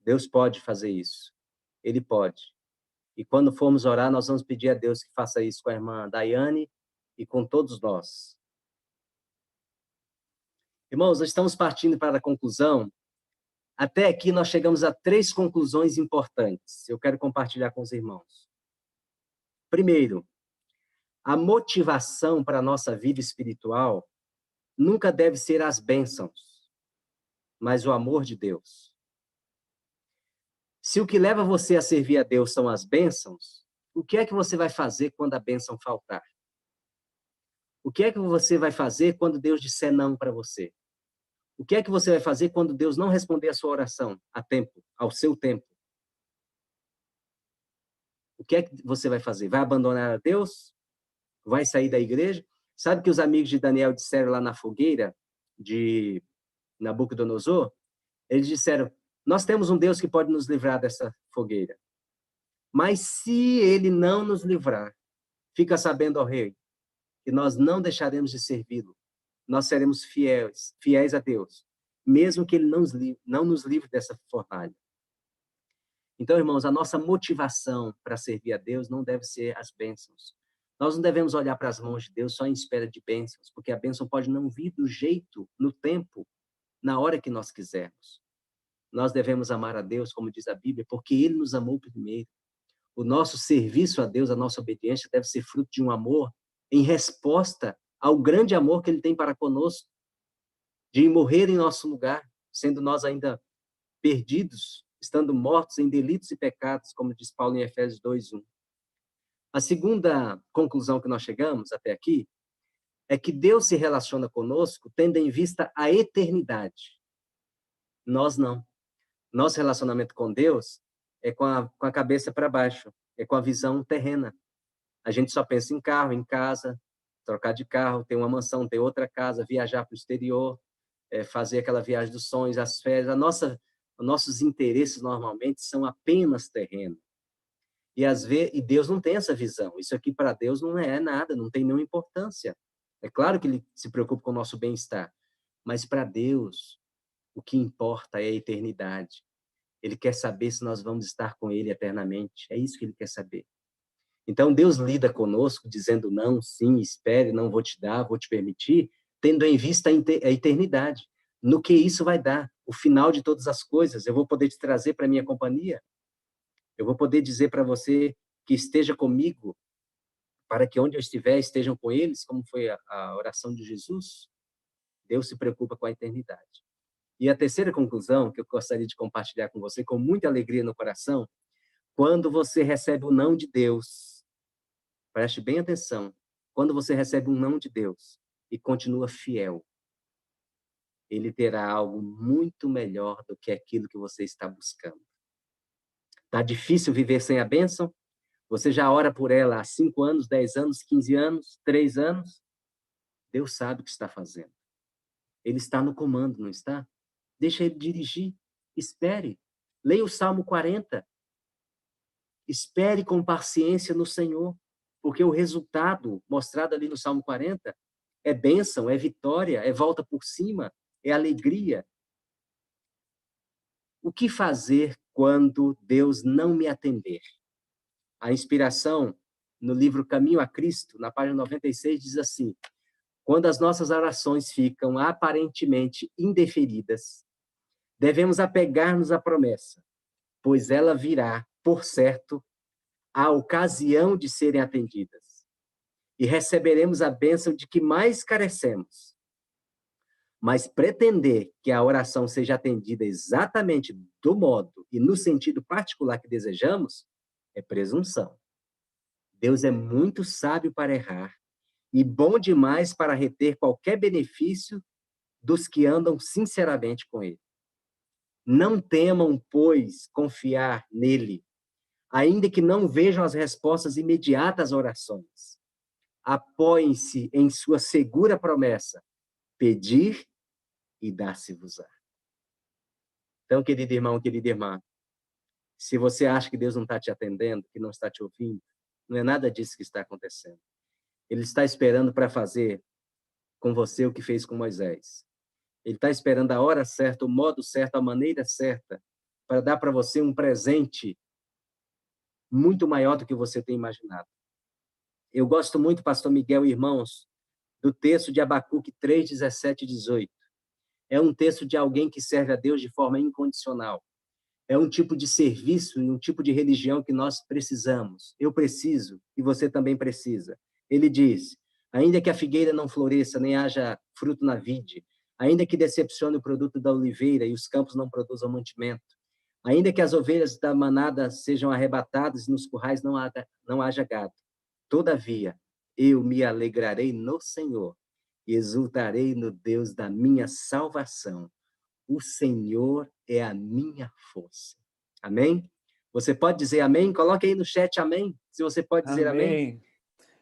Deus pode fazer isso. Ele pode. E quando formos orar, nós vamos pedir a Deus que faça isso com a irmã Daiane e com todos nós. Irmãos, nós estamos partindo para a conclusão. Até aqui nós chegamos a 3 conclusões importantes. Eu quero compartilhar com os irmãos. Primeiro, a motivação para a nossa vida espiritual nunca deve ser as bênçãos, mas o amor de Deus. Se o que leva você a servir a Deus são as bênçãos, o que é que você vai fazer quando a bênção faltar? O que é que você vai fazer quando Deus disser não para você? O que é que você vai fazer quando Deus não responder a sua oração a tempo, ao seu tempo? O que é que você vai fazer? Vai abandonar a Deus? Vai sair da igreja? Sabe que os amigos de Daniel disseram lá na fogueira de Nabucodonosor? Eles disseram, nós temos um Deus que pode nos livrar dessa fogueira. Mas se ele não nos livrar, fica sabendo, ó rei, que nós não deixaremos de servi-lo. Nós seremos fiéis a Deus, mesmo que ele não nos livre dessa fornalha. Então, irmãos, a nossa motivação para servir a Deus não deve ser as bênçãos. Nós não devemos olhar para as mãos de Deus só em espera de bênçãos, porque a bênção pode não vir do jeito, no tempo, na hora que nós quisermos. Nós devemos amar a Deus, como diz a Bíblia, porque Ele nos amou primeiro. O nosso serviço a Deus, a nossa obediência deve ser fruto de um amor em resposta ao grande amor que Ele tem para conosco, de morrer em nosso lugar, sendo nós ainda perdidos, estando mortos em delitos e pecados, como diz Paulo em Efésios 2:1. A segunda conclusão que nós chegamos até aqui é que Deus se relaciona conosco tendo em vista a eternidade. Nós não. Nosso relacionamento com Deus é com a cabeça para baixo, é com a visão terrena. A gente só pensa em carro, em casa, trocar de carro, ter uma mansão, ter outra casa, viajar para o exterior, fazer aquela viagem dos sonhos, as férias. Nossos interesses normalmente são apenas terrenos. E Deus não tem essa visão. Isso aqui para Deus não é nada, não tem nenhuma importância. É claro que Ele se preocupa com o nosso bem-estar, mas para Deus o que importa é a eternidade. Ele quer saber se nós vamos estar com Ele eternamente. É isso que Ele quer saber. Então, Deus lida conosco dizendo não, sim, espere, não vou te dar, vou te permitir, tendo em vista a eternidade. No que isso vai dar? O final de todas as coisas. Eu vou poder te trazer para a minha companhia. Eu vou poder dizer para você que esteja comigo, para que onde eu estiver, estejam com eles, como foi a oração de Jesus. Deus se preocupa com a eternidade. E a terceira conclusão que eu gostaria de compartilhar com você, com muita alegria no coração, quando você recebe o não de Deus, preste bem atenção, quando você recebe um não de Deus e continua fiel, Ele terá algo muito melhor do que aquilo que você está buscando. Está difícil viver sem a bênção? Você já ora por ela há 5 anos, 10 anos, 15 anos, 3 anos? Deus sabe o que está fazendo. Ele está no comando, não está? Deixa Ele dirigir. Espere. Leia o Salmo 40. Espere com paciência no Senhor, porque o resultado mostrado ali no Salmo 40 é bênção, é vitória, é volta por cima, é alegria. O que fazer quando Deus não me atender? A inspiração no livro Caminho a Cristo, na página 96, diz assim: quando as nossas orações ficam aparentemente indeferidas, devemos apegar-nos à promessa, pois ela virá, por certo, à ocasião de serem atendidas, e receberemos a bênção de que mais carecemos. Mas pretender que a oração seja atendida exatamente do modo e no sentido particular que desejamos é presunção. Deus é muito sábio para errar e bom demais para reter qualquer benefício dos que andam sinceramente com Ele. Não temam, pois, confiar nele, ainda que não vejam as respostas imediatas às orações. Apoiem-se em sua segura promessa: pedir e dar-se-vos-á. Então, querido irmão, querida irmã, se você acha que Deus não está te atendendo, que não está te ouvindo, não é nada disso que está acontecendo. Ele está esperando para fazer com você o que fez com Moisés. Ele está esperando a hora certa, o modo certo, a maneira certa, para dar para você um presente muito maior do que você tem imaginado. Eu gosto muito, pastor Miguel e irmãos, do texto de Abacuque 3, 17 e 18. É um texto de alguém que serve a Deus de forma incondicional. É um tipo de serviço e um tipo de religião que nós precisamos. Eu preciso e você também precisa. Ele diz: ainda que a figueira não floresça, nem haja fruto na vide, ainda que decepcione o produto da oliveira e os campos não produzam mantimento, ainda que as ovelhas da manada sejam arrebatadas e nos currais não haja gado, todavia eu me alegrarei no Senhor e exultarei no Deus da minha salvação. O Senhor é a minha força. Amém? Você pode dizer amém? Coloque aí no chat amém, se você pode dizer amém. Amém.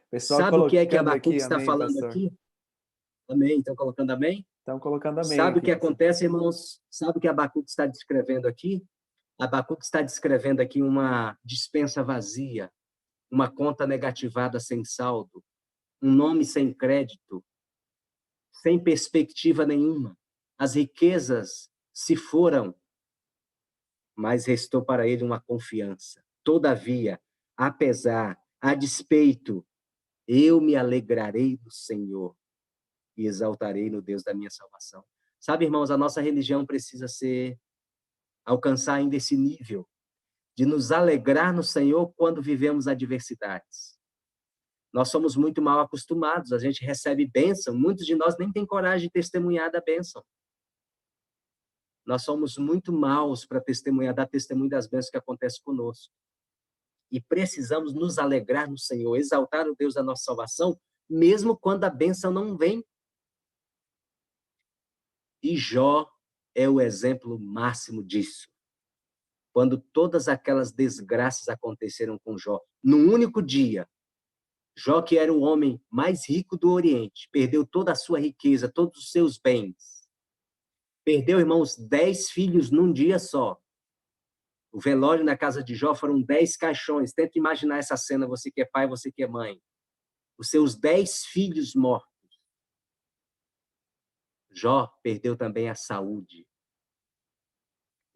Pessoal Sabe o que é que colocando Abacuque aqui, está amém, falando pastor. aqui? Amém, estão colocando amém? Estão colocando amém Sabe o aqui, que pastor. acontece, irmãos? Sabe o que Abacuque está descrevendo aqui? Abacuque está descrevendo aqui uma dispensa vazia, uma conta negativada sem saldo, um nome sem crédito, sem perspectiva nenhuma. As riquezas se foram, mas restou para ele uma confiança. Todavia, apesar, a despeito, eu me alegrarei do Senhor e exaltarei no Deus da minha salvação. Sabe, irmãos, a nossa religião precisa alcançar ainda esse nível de nos alegrar no Senhor quando vivemos adversidades. Nós somos muito mal acostumados, a gente recebe bênção, muitos de nós nem têm coragem de testemunhar da bênção. Nós somos muito maus para testemunhar, dar testemunho das bênçãos que acontecem conosco. E precisamos nos alegrar no Senhor, exaltar o Deus da nossa salvação, mesmo quando a bênção não vem. E Jó é o exemplo máximo disso. Quando todas aquelas desgraças aconteceram com Jó, num único dia, Jó, que era o homem mais rico do Oriente, perdeu toda a sua riqueza, todos os seus bens. Perdeu, irmãos, 10 filhos num dia só. O velório na casa de Jó foram 10 caixões. Tenta imaginar essa cena, você que é pai, você que é mãe. Os seus 10 filhos mortos. Jó perdeu também a saúde.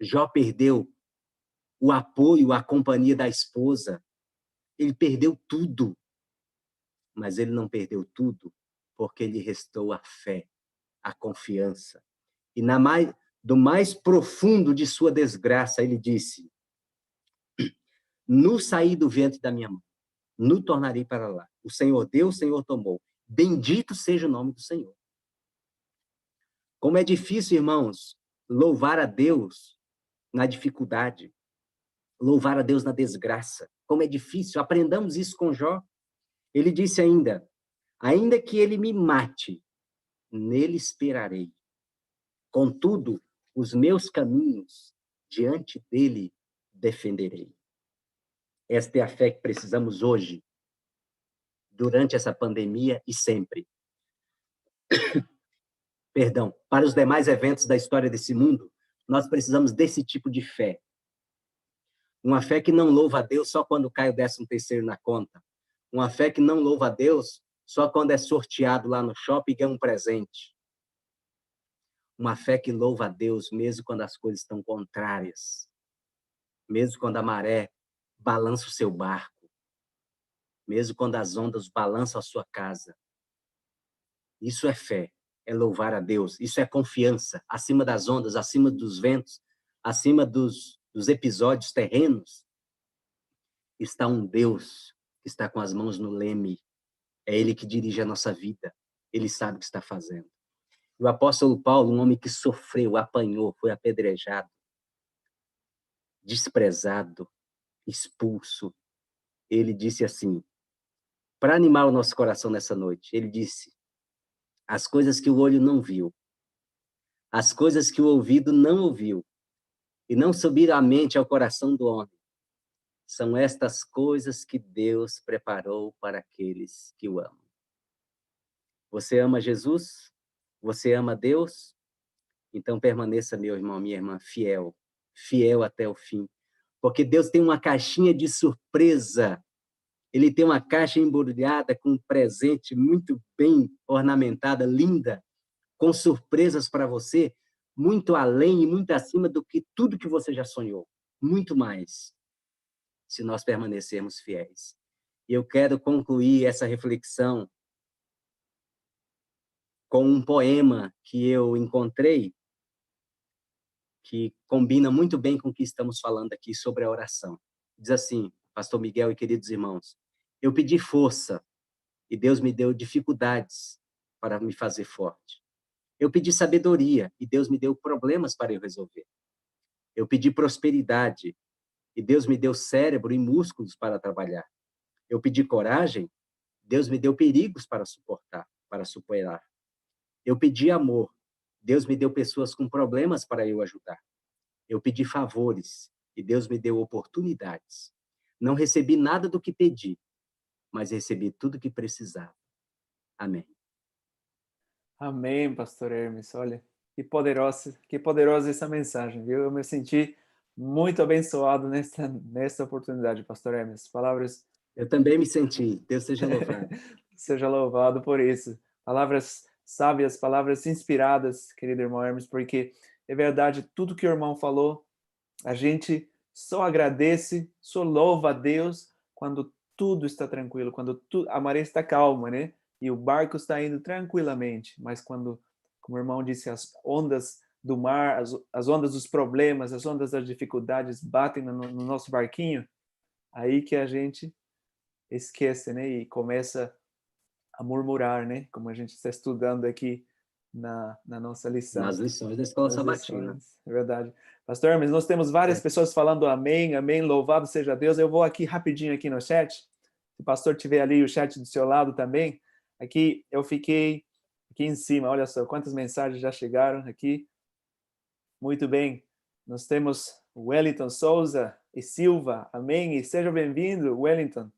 Jó perdeu o apoio, a companhia da esposa. Ele perdeu tudo. Mas ele não perdeu tudo porque lhe restou a fé, a confiança. E do mais profundo de sua desgraça, ele disse: no saí do ventre da minha mãe, no tornarei para lá. O Senhor deu, o Senhor tomou. Bendito seja o nome do Senhor. Como é difícil, irmãos, louvar a Deus na dificuldade, louvar a Deus na desgraça. Como é difícil, aprendamos isso com Jó. Ele disse ainda que ele me mate, nele esperarei. Contudo, os meus caminhos diante dele defenderei. Esta é a fé que precisamos hoje, durante essa pandemia e sempre. Perdão, para os demais eventos da história desse mundo, nós precisamos desse tipo de fé. Uma fé que não louva a Deus só quando cai o 13º na conta. Uma fé que não louva a Deus só quando é sorteado lá no shopping e ganha um presente. Uma fé que louva a Deus mesmo quando as coisas estão contrárias. Mesmo quando a maré balança o seu barco. Mesmo quando as ondas balançam a sua casa. Isso é fé, é louvar a Deus. Isso é confiança. Acima das ondas, acima dos ventos, acima dos episódios terrenos, está um Deus que está com as mãos no leme. É Ele que dirige a nossa vida. Ele sabe o que está fazendo. O apóstolo Paulo, um homem que sofreu, apanhou, foi apedrejado, desprezado, expulso. Ele disse assim, para animar o nosso coração nessa noite, ele disse, as coisas que o olho não viu, as coisas que o ouvido não ouviu, e não subiram à mente ao coração do homem, são estas coisas que Deus preparou para aqueles que o amam. Você ama Jesus? Você ama Deus? Então permaneça, meu irmão, minha irmã, fiel, fiel até o fim. Porque Deus tem uma caixinha de surpresa. Ele tem uma caixa embrulhada com um presente muito bem ornamentada, linda, com surpresas para você, muito além e muito acima do que tudo que você já sonhou. Muito mais, se nós permanecermos fiéis. E eu quero concluir essa reflexão com um poema que eu encontrei, que combina muito bem com o que estamos falando aqui sobre a oração. Diz assim, pastor Miguel e queridos irmãos, eu pedi força e Deus me deu dificuldades para me fazer forte. Eu pedi sabedoria e Deus me deu problemas para eu resolver. Eu pedi prosperidade e Deus me deu cérebro e músculos para trabalhar. Eu pedi coragem, Deus me deu perigos para suportar, para superar. Eu pedi amor, Deus me deu pessoas com problemas para eu ajudar. Eu pedi favores e Deus me deu oportunidades. Não recebi nada do que pedi, mas recebi tudo o que precisava. Amém. Amém, pastor Hermes. Olha, que poderosa essa mensagem, viu? Eu me senti muito abençoado nesta oportunidade, pastor Hermes. Palavras. Eu também me senti. Deus seja louvado. Seja louvado por isso. Palavras sábias, palavras inspiradas, querido irmão Hermes, porque é verdade, tudo que o irmão falou, a gente só agradece, só louva a Deus quando tudo está tranquilo, quando a maré está calma, né? E o barco está indo tranquilamente. Mas quando, como o irmão disse, as ondas do mar, as ondas dos problemas, as ondas das dificuldades batem no nosso barquinho, aí que a gente esquece, né? E começa a murmurar, né? Como a gente está estudando aqui na nossa lição. Nas lições da Escola Nas Sabatina. lições, é verdade. Pastor Hermes, nós temos várias pessoas falando amém, amém, louvado seja Deus. Eu vou aqui rapidinho aqui no chat. Se o pastor tiver ali o chat do seu lado também. Aqui eu fiquei aqui em cima, olha só quantas mensagens já chegaram aqui. Muito bem. Nós temos Wellington Souza e Silva, amém, e seja bem-vindo, Wellington.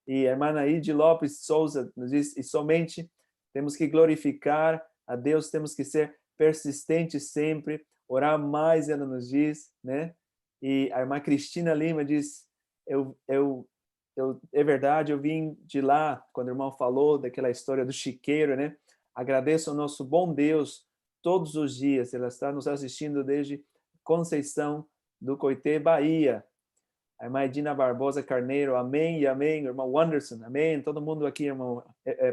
E a irmã Naide Lopes Souza nos diz, e somente temos que glorificar a Deus, temos que ser persistentes sempre, orar mais, ela nos diz, né? E a irmã Cristina Lima diz, é verdade, eu vim de lá, quando o irmão falou daquela história do chiqueiro, né? Agradeço ao nosso bom Deus todos os dias, ela está nos assistindo desde Conceição do Coité, Bahia. A irmã Edina Barbosa Carneiro, amém e amém. O irmão Wanderson, amém. Todo mundo aqui, irmão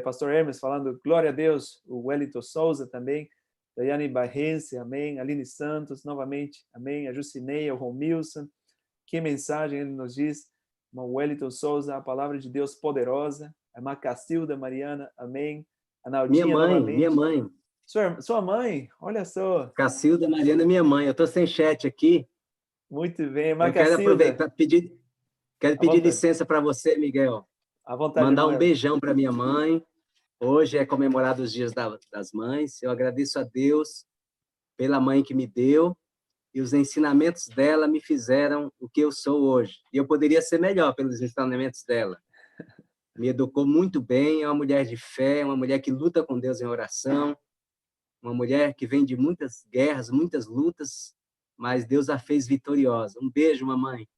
pastor Hermes, falando glória a Deus. O Wellington Souza também. Daiane Barrense, amém. Aline Santos, novamente, amém. A Jucineia, o Romilson. Que mensagem ele nos diz. Irmão Wellington Souza, a palavra de Deus poderosa. A irmã Cacilda Mariana, amém. A Naldinha, novamente. Minha mãe. Sua mãe, olha só. Cacilda Mariana, minha mãe. Eu estou sem chat aqui. Muito bem, irmã Eu quero Cacilda. aproveitar, quero pedir licença para você, Miguel. À vontade, mandar irmão um beijão para minha mãe. Hoje é comemorado os dias das mães. Eu agradeço a Deus pela mãe que me deu e os ensinamentos dela me fizeram o que eu sou hoje. E eu poderia ser melhor pelos ensinamentos dela. Me educou muito bem, é uma mulher de fé, uma mulher que luta com Deus em oração, uma mulher que vem de muitas guerras, muitas lutas, mas Deus a fez vitoriosa. Um beijo, mamãe.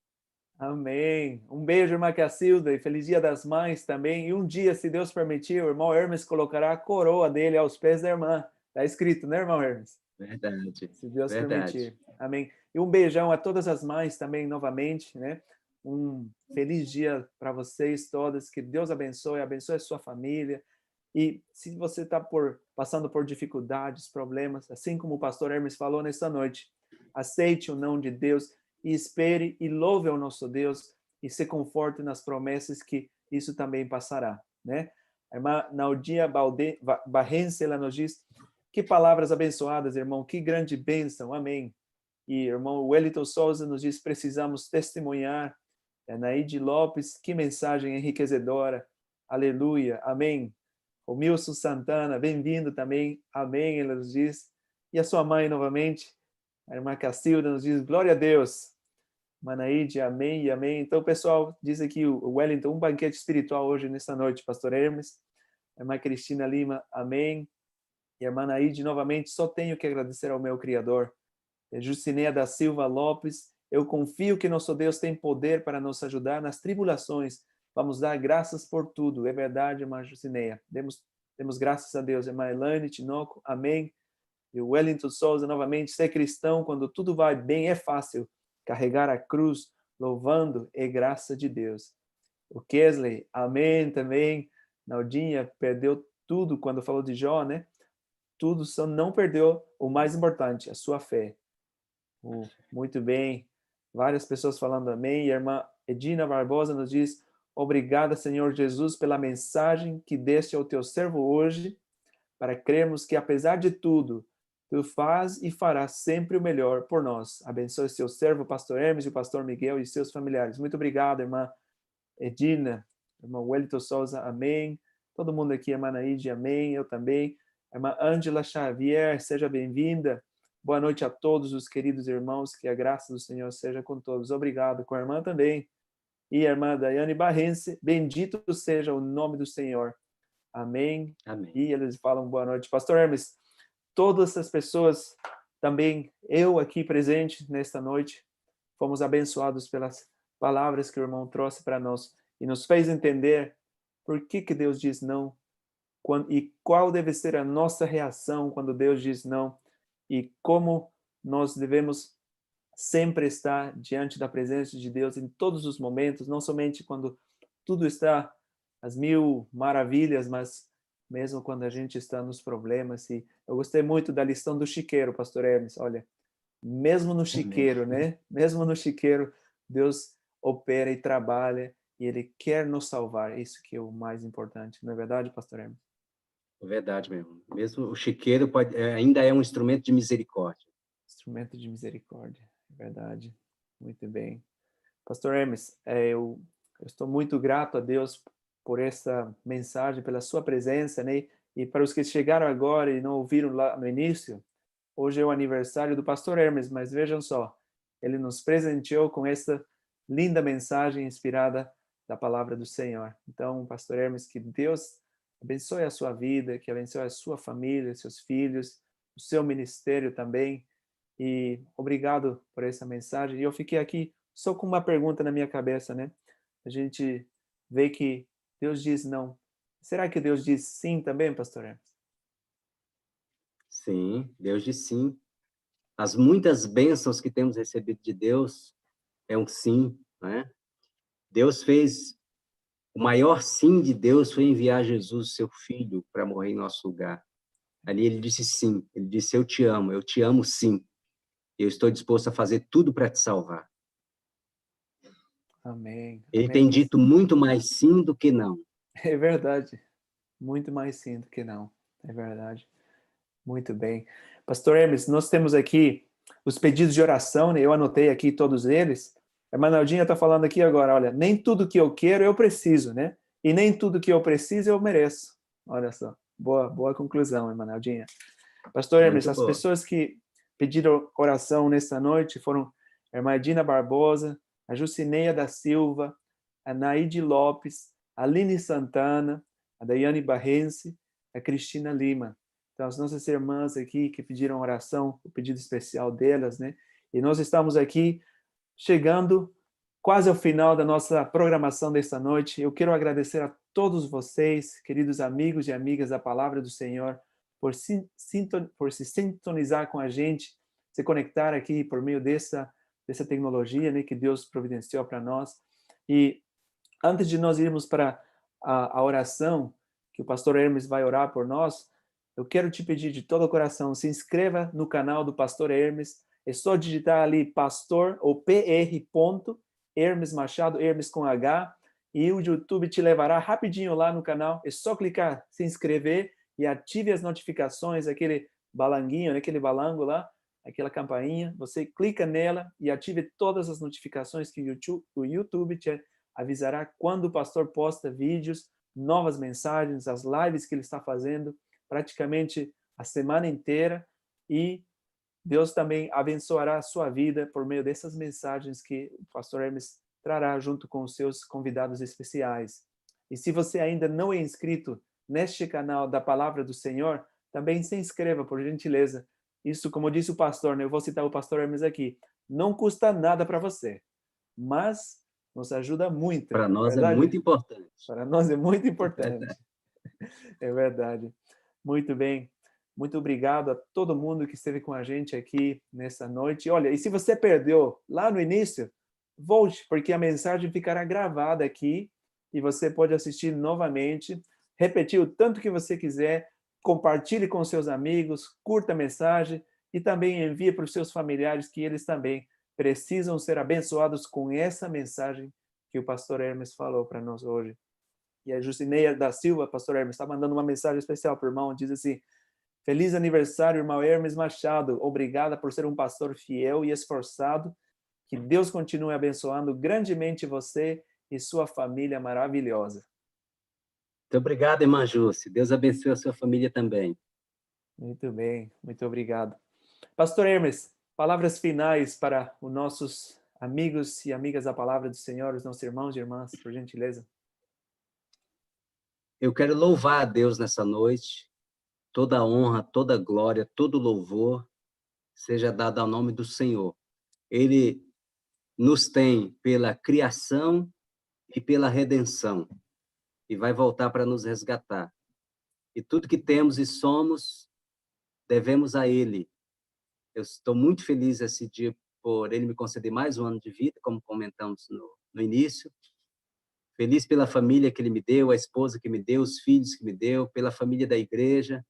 Amém. Um beijo, irmã Cacilda, e feliz Dia das Mães também. E um dia, se Deus permitir, o irmão Hermes colocará a coroa dele aos pés da irmã. Está escrito, né, irmão Hermes? Verdade, Se Deus verdade. permitir. Amém. E um beijão a todas as mães também, novamente, né? Um feliz dia para vocês todas. Que Deus abençoe, abençoe a sua família. E se você está passando por dificuldades, problemas, assim como o pastor Hermes falou nesta noite, aceite o não de Deus e espere e louve ao nosso Deus e se conforte nas promessas que isso também passará, né? A irmã Naudinha Barrense, ela nos diz, que palavras abençoadas, irmão, que grande bênção, amém. E irmão Wellington Souza nos diz, precisamos testemunhar. Naide Lopes, que mensagem enriquecedora, aleluia, amém. O Milson Santana, bem-vindo também, amém, ele nos diz. E a sua mãe, novamente, a irmã Cacilda, nos diz, glória a Deus. Manaíde, amém e amém. Então, pessoal, diz aqui o Wellington, um banquete espiritual hoje, nesta noite, pastor Hermes. A irmã Cristina Lima, amém. E a irmã Naide, novamente, só tenho que agradecer ao meu Criador. Jucineia da Silva Lopes, eu confio que nosso Deus tem poder para nos ajudar nas tribulações. Vamos dar graças por tudo. É verdade, irmã Jucineia. Demos graças a Deus. Irmã Elaine Tinoco, amém. E o Wellington Souza, novamente, ser cristão quando tudo vai bem é fácil. Carregar a cruz, louvando, é graça de Deus. O Kesley, amém também. Naldinha perdeu tudo quando falou de Jó, né? Tudo, só não perdeu o mais importante, a sua fé. Muito bem. Várias pessoas falando amém. E a irmã Edina Barbosa nos diz, obrigada, Senhor Jesus, pela mensagem que deste ao teu servo hoje, para crermos que, apesar de tudo, tu faz e farás sempre o melhor por nós. Abençoe seu servo, o pastor Hermes e o pastor Miguel e seus familiares. Muito obrigado, irmã Edina, irmão Wellington Souza, amém. Todo mundo aqui, irmã Naide, amém. Eu também. Irmã Ângela Xavier, seja bem-vinda. Boa noite a todos os queridos irmãos, que a graça do Senhor seja com todos. Obrigado. Com a irmã também. E a irmã Daiane Barrense, bendito seja o nome do Senhor. Amém. Amém. E eles falam boa noite. Pastor Hermes, todas essas pessoas, também eu aqui presente nesta noite, fomos abençoados pelas palavras que o irmão trouxe para nós e nos fez entender por que Deus diz não e qual deve ser a nossa reação quando Deus diz não e como nós devemos sempre estar diante da presença de Deus em todos os momentos, não somente quando tudo está às mil maravilhas, mas mesmo quando a gente está nos problemas. E eu gostei muito da lição do chiqueiro, pastor Hermes. Olha, mesmo no chiqueiro, né? Mesmo no chiqueiro, Deus opera e trabalha e Ele quer nos salvar. Isso que é o mais importante. Não é verdade, pastor Hermes? É verdade mesmo. Mesmo o chiqueiro ainda é um instrumento de misericórdia. Instrumento de misericórdia. É verdade. Muito bem. Pastor Hermes, eu estou muito grato a Deus por essa mensagem, pela sua presença, né? E para os que chegaram agora e não ouviram lá no início, hoje é o aniversário do pastor Hermes, mas vejam só, ele nos presenteou com essa linda mensagem inspirada da palavra do Senhor. Então, pastor Hermes, que Deus abençoe a sua vida, que abençoe a sua família, seus filhos, o seu ministério também. E obrigado por essa mensagem. E eu fiquei aqui só com uma pergunta na minha cabeça, né? A gente vê que Deus diz não. Será que Deus diz sim também, pastor Hermes? Sim, Deus diz sim. As muitas bênçãos que temos recebido de Deus é um sim, né? Deus fez o maior sim de Deus foi enviar Jesus, seu filho, para morrer em nosso lugar. Ali ele disse sim, ele disse eu te amo sim. Eu estou disposto a fazer tudo para te salvar. Amém. Ele Amém. tem dito muito mais sim do que não. É verdade. Muito mais sim do que não. É verdade. Muito bem. Pastor Hermes, nós temos aqui os pedidos de oração, né? Eu anotei aqui todos eles. A Manaldinha está falando aqui agora, olha, nem tudo que eu quero eu preciso, né? E nem tudo que eu preciso eu mereço. Olha só. Boa conclusão, Manaldinha. Pastor Hermes, Muito as boa. pessoas que pediram oração nesta noite foram a irmã Edina Barbosa, a Jucineia da Silva, a Naide Lopes, a Aline Santana, a Daiane Barrense, a Cristina Lima. Então, as nossas irmãs aqui que pediram oração, o pedido especial delas, né? E nós estamos aqui chegando quase ao final da nossa programação desta noite. Eu quero agradecer a todos vocês, queridos amigos e amigas da Palavra do Senhor, por se sintonizar com a gente, se conectar aqui por meio dessa tecnologia, né, que Deus providenciou para nós. E antes de nós irmos para a oração, que o pastor Hermes vai orar por nós, eu quero te pedir de todo o coração, se inscreva no canal do pastor Hermes. É só digitar ali pastor ou PR. Hermes Machado, Hermes com H, e o YouTube te levará rapidinho lá no canal. É só clicar, se inscrever e ative as notificações, aquele balanguinho, aquele balango lá, aquela campainha. Você clica nela e ative todas as notificações que o YouTube te avisará quando o pastor posta vídeos, novas mensagens, as lives que ele está fazendo, praticamente a semana inteira, e Deus também abençoará a sua vida por meio dessas mensagens que o pastor Hermes trará junto com os seus convidados especiais. E se você ainda não é inscrito neste canal da Palavra do Senhor, também se inscreva, por gentileza. Isso, como disse o pastor, né? Eu vou citar o pastor Hermes aqui, não custa nada para você, mas nos ajuda muito, Para não é nós é verdade? muito importante. Para nós é muito importante. É verdade. Muito bem. Muito obrigado a todo mundo que esteve com a gente aqui nessa noite. Olha, e se você perdeu lá no início, volte, porque a mensagem ficará gravada aqui e você pode assistir novamente, repetir o tanto que você quiser, compartilhe com seus amigos, curta a mensagem e também envie para os seus familiares, que eles também precisam ser abençoados com essa mensagem que o pastor Hermes falou para nós hoje. E a Jusineia da Silva, pastor Hermes, está mandando uma mensagem especial para o irmão, diz assim: feliz aniversário, irmão Hermes Machado. Obrigada por ser um pastor fiel e esforçado. Que Deus continue abençoando grandemente você e sua família maravilhosa. Muito obrigado, irmã Jússi. Deus abençoe a sua família também. Muito bem, muito obrigado. Pastor Hermes, palavras finais para os nossos amigos e amigas da Palavra do Senhor, os nossos irmãos e irmãs, por gentileza. Eu quero louvar a Deus nessa noite. Toda a honra, toda a glória, todo o louvor seja dado ao nome do Senhor. Ele nos tem pela criação e pela redenção, e vai voltar para nos resgatar. E tudo que temos e somos, devemos a Ele. Eu estou muito feliz esse dia por Ele me conceder mais um ano de vida, como comentamos no início. Feliz pela família que Ele me deu, a esposa que me deu, os filhos que me deu, pela família da igreja,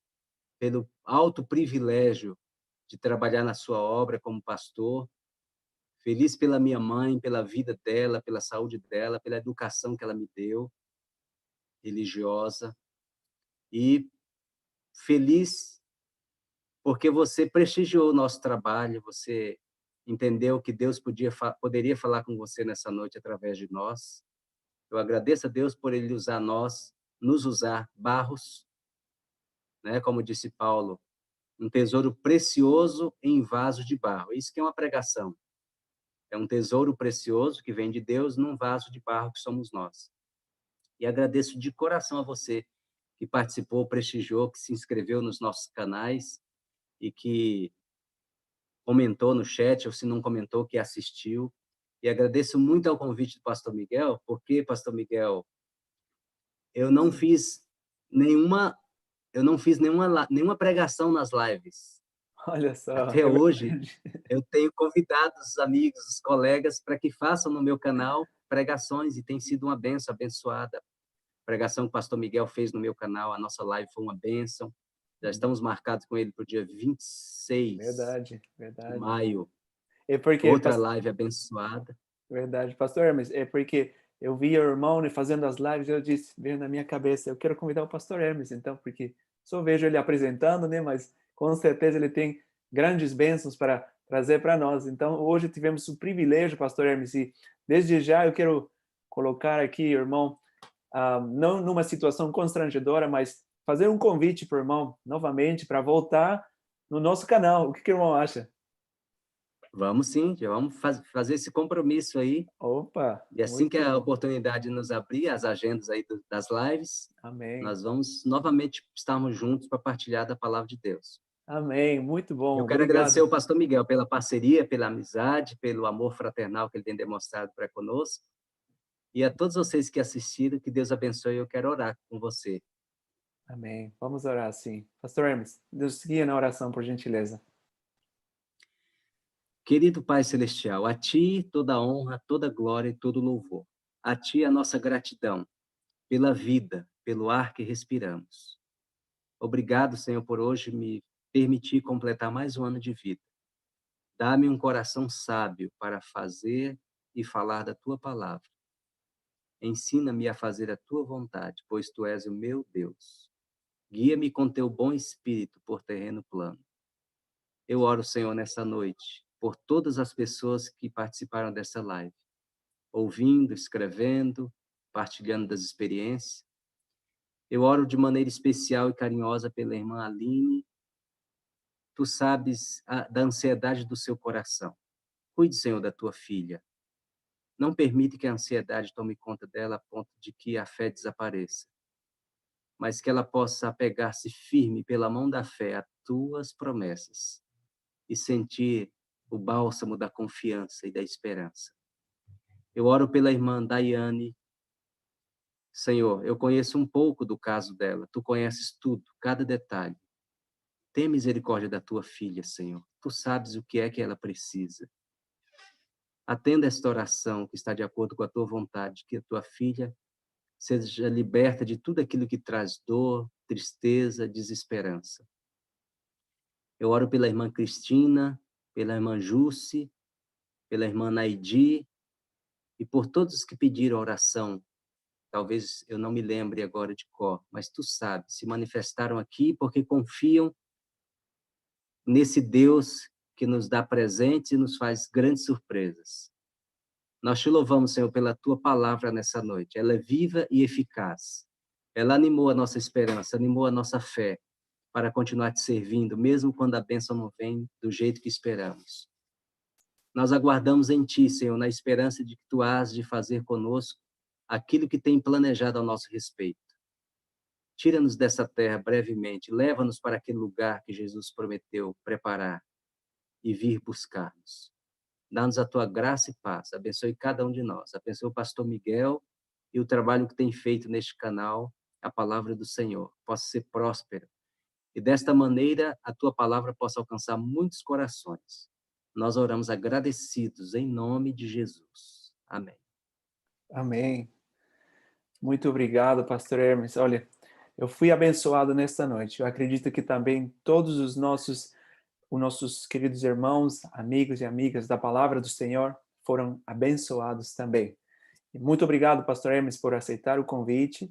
pelo alto privilégio de trabalhar na sua obra como pastor. Feliz pela minha mãe, pela vida dela, pela saúde dela, pela educação que ela me deu, religiosa. E feliz porque você prestigiou o nosso trabalho, você entendeu que Deus poderia falar com você nessa noite através de nós. Eu agradeço a Deus por Ele usar nós, nos usar barros, né? Como disse Paulo, um tesouro precioso em vaso de barro. Isso que é uma pregação. É um tesouro precioso que vem de Deus num vaso de barro que somos nós. E agradeço de coração a você que participou, prestigiou, que se inscreveu nos nossos canais e que comentou no chat, ou se não comentou, que assistiu. E agradeço muito ao convite do pastor Miguel, porque, pastor Miguel, eu não fiz nenhuma pregação nas lives. Olha só, Até é hoje, verdade. eu tenho convidado os amigos, os colegas, para que façam no meu canal pregações, e tem sido uma bênção, abençoada. A pregação que o pastor Miguel fez no meu canal, a nossa live foi uma bênção. Já estamos marcados com ele para o dia 26 Verdade, de verdade. maio. É porque, Outra live abençoada. verdade, pastor Hermes, é porque eu via o irmão, né, fazendo as lives, eu disse, veio na minha cabeça, eu quero convidar o pastor Hermes, então, porque só vejo ele apresentando, né, mas com certeza ele tem grandes bênçãos para trazer para nós. Então, hoje tivemos o privilégio, pastor Hermes, e desde já eu quero colocar aqui, irmão, não numa situação constrangedora, mas fazer um convite para o irmão, novamente, para voltar no nosso canal. O que o irmão acha? Vamos sim, já vamos fazer esse compromisso aí. Opa, E assim que muito a bom. oportunidade nos abrir, as agendas aí das lives, Amém. nós vamos novamente estarmos juntos para partilhar da palavra de Deus. Amém. Muito bom. Eu quero agradecer Obrigado. ao pastor Miguel pela parceria, pela amizade, pelo amor fraternal que ele tem demonstrado para conosco. E a todos vocês que assistiram, que Deus abençoe. Eu quero orar com você. Amém. Vamos orar sim. Pastor Hermes, Deus guia na oração, por gentileza. Querido Pai Celestial, a Ti toda honra, toda glória e todo louvor. A Ti a nossa gratidão pela vida, pelo ar que respiramos. Obrigado, Senhor, por hoje me permitir completar mais um ano de vida. Dá-me um coração sábio para fazer e falar da Tua palavra. Ensina-me a fazer a Tua vontade, pois Tu és o meu Deus. Guia-me com Teu bom espírito por terreno plano. Eu oro, Senhor, nessa noite, por todas as pessoas que participaram dessa live, ouvindo, escrevendo, partilhando das experiências. Eu oro de maneira especial e carinhosa pela irmã Aline. Tu sabes da ansiedade do seu coração. Cuide, Senhor, da tua filha. Não permite que a ansiedade tome conta dela a ponto de que a fé desapareça, mas que ela possa apegar-se firme pela mão da fé a tuas promessas e sentir o bálsamo da confiança e da esperança. Eu oro pela irmã Daiane. Senhor, eu conheço um pouco do caso dela. Tu conheces tudo, cada detalhe. Tem misericórdia da tua filha, Senhor. Tu sabes o que é que ela precisa. Atenda esta oração que está de acordo com a tua vontade, que a tua filha seja liberta de tudo aquilo que traz dor, tristeza, desesperança. Eu oro pela irmã Cristina, pela irmã Jússi, pela irmã Naidi e por todos os que pediram oração. Talvez eu não me lembre agora de cor, mas tu sabes, se manifestaram aqui porque confiam nesse Deus que nos dá presentes e nos faz grandes surpresas. Nós te louvamos, Senhor, pela tua palavra nessa noite. Ela é viva e eficaz. Ela animou a nossa esperança, animou a nossa fé para continuar te servindo, mesmo quando a bênção não vem do jeito que esperamos. Nós aguardamos em ti, Senhor, na esperança de que tu has de fazer conosco aquilo que tem planejado a nosso respeito. Tira-nos dessa terra brevemente, leva-nos para aquele lugar que Jesus prometeu preparar e vir buscar-nos. Dá-nos a tua graça e paz, abençoe cada um de nós, abençoe o pastor Miguel e o trabalho que tem feito neste canal, a palavra do Senhor, possa ser próspera e desta maneira a tua palavra possa alcançar muitos corações. Nós oramos agradecidos em nome de Jesus. Amém. Amém. Muito obrigado, pastor Hermes. Olha, eu fui abençoado nesta noite. Eu acredito que também todos os nossos queridos irmãos, amigos e amigas da palavra do Senhor foram abençoados também. E muito obrigado, pastor Hermes, por aceitar o convite.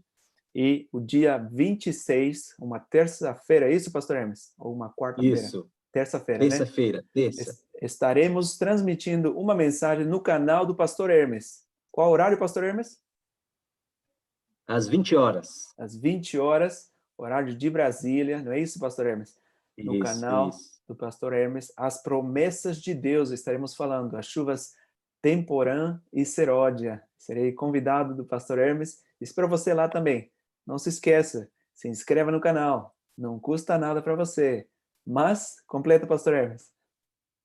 E o dia 26, uma terça-feira, é isso, pastor Hermes? Ou uma quarta-feira? Isso. Terça-feira, né? Terça-feira, terça. Estaremos transmitindo uma mensagem no canal do pastor Hermes. Qual horário, pastor Hermes? Às 20 horas. Às 20 horas, horário de Brasília, não é isso, pastor Hermes? No canal do pastor Hermes, as promessas de Deus, estaremos falando, as chuvas Temporã e Seródia. Serei convidado do pastor Hermes, espero você lá também. Não se esqueça, se inscreva no canal, não custa nada para você. Mas, completa, pastor Hermes.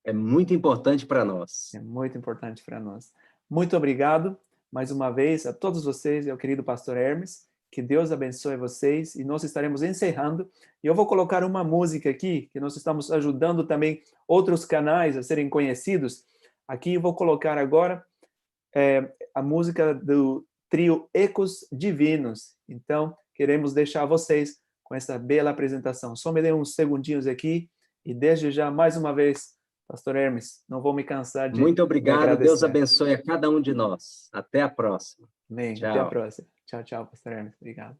É muito importante para nós. É muito importante para nós. Muito obrigado, mais uma vez, a todos vocês e ao querido pastor Hermes. Que Deus abençoe vocês e nós estaremos encerrando. E eu vou colocar uma música aqui, que nós estamos ajudando também outros canais a serem conhecidos. Aqui eu vou colocar agora a música do trio Ecos Divinos. Então, queremos deixar vocês com essa bela apresentação. Só me dê uns segundinhos aqui e desde já, mais uma vez, pastor Hermes, não vou me cansar de Muito obrigado, agradecer. Deus abençoe a cada um de nós. Até a próxima. Amém. Tchau. Até a próxima. Tchau, tchau, pastor Hermes. Obrigado.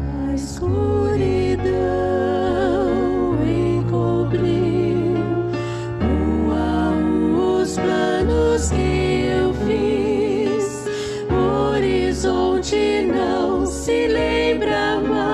A escuridão encobriu os planos que eu fiz. O horizonte não se lembra mais.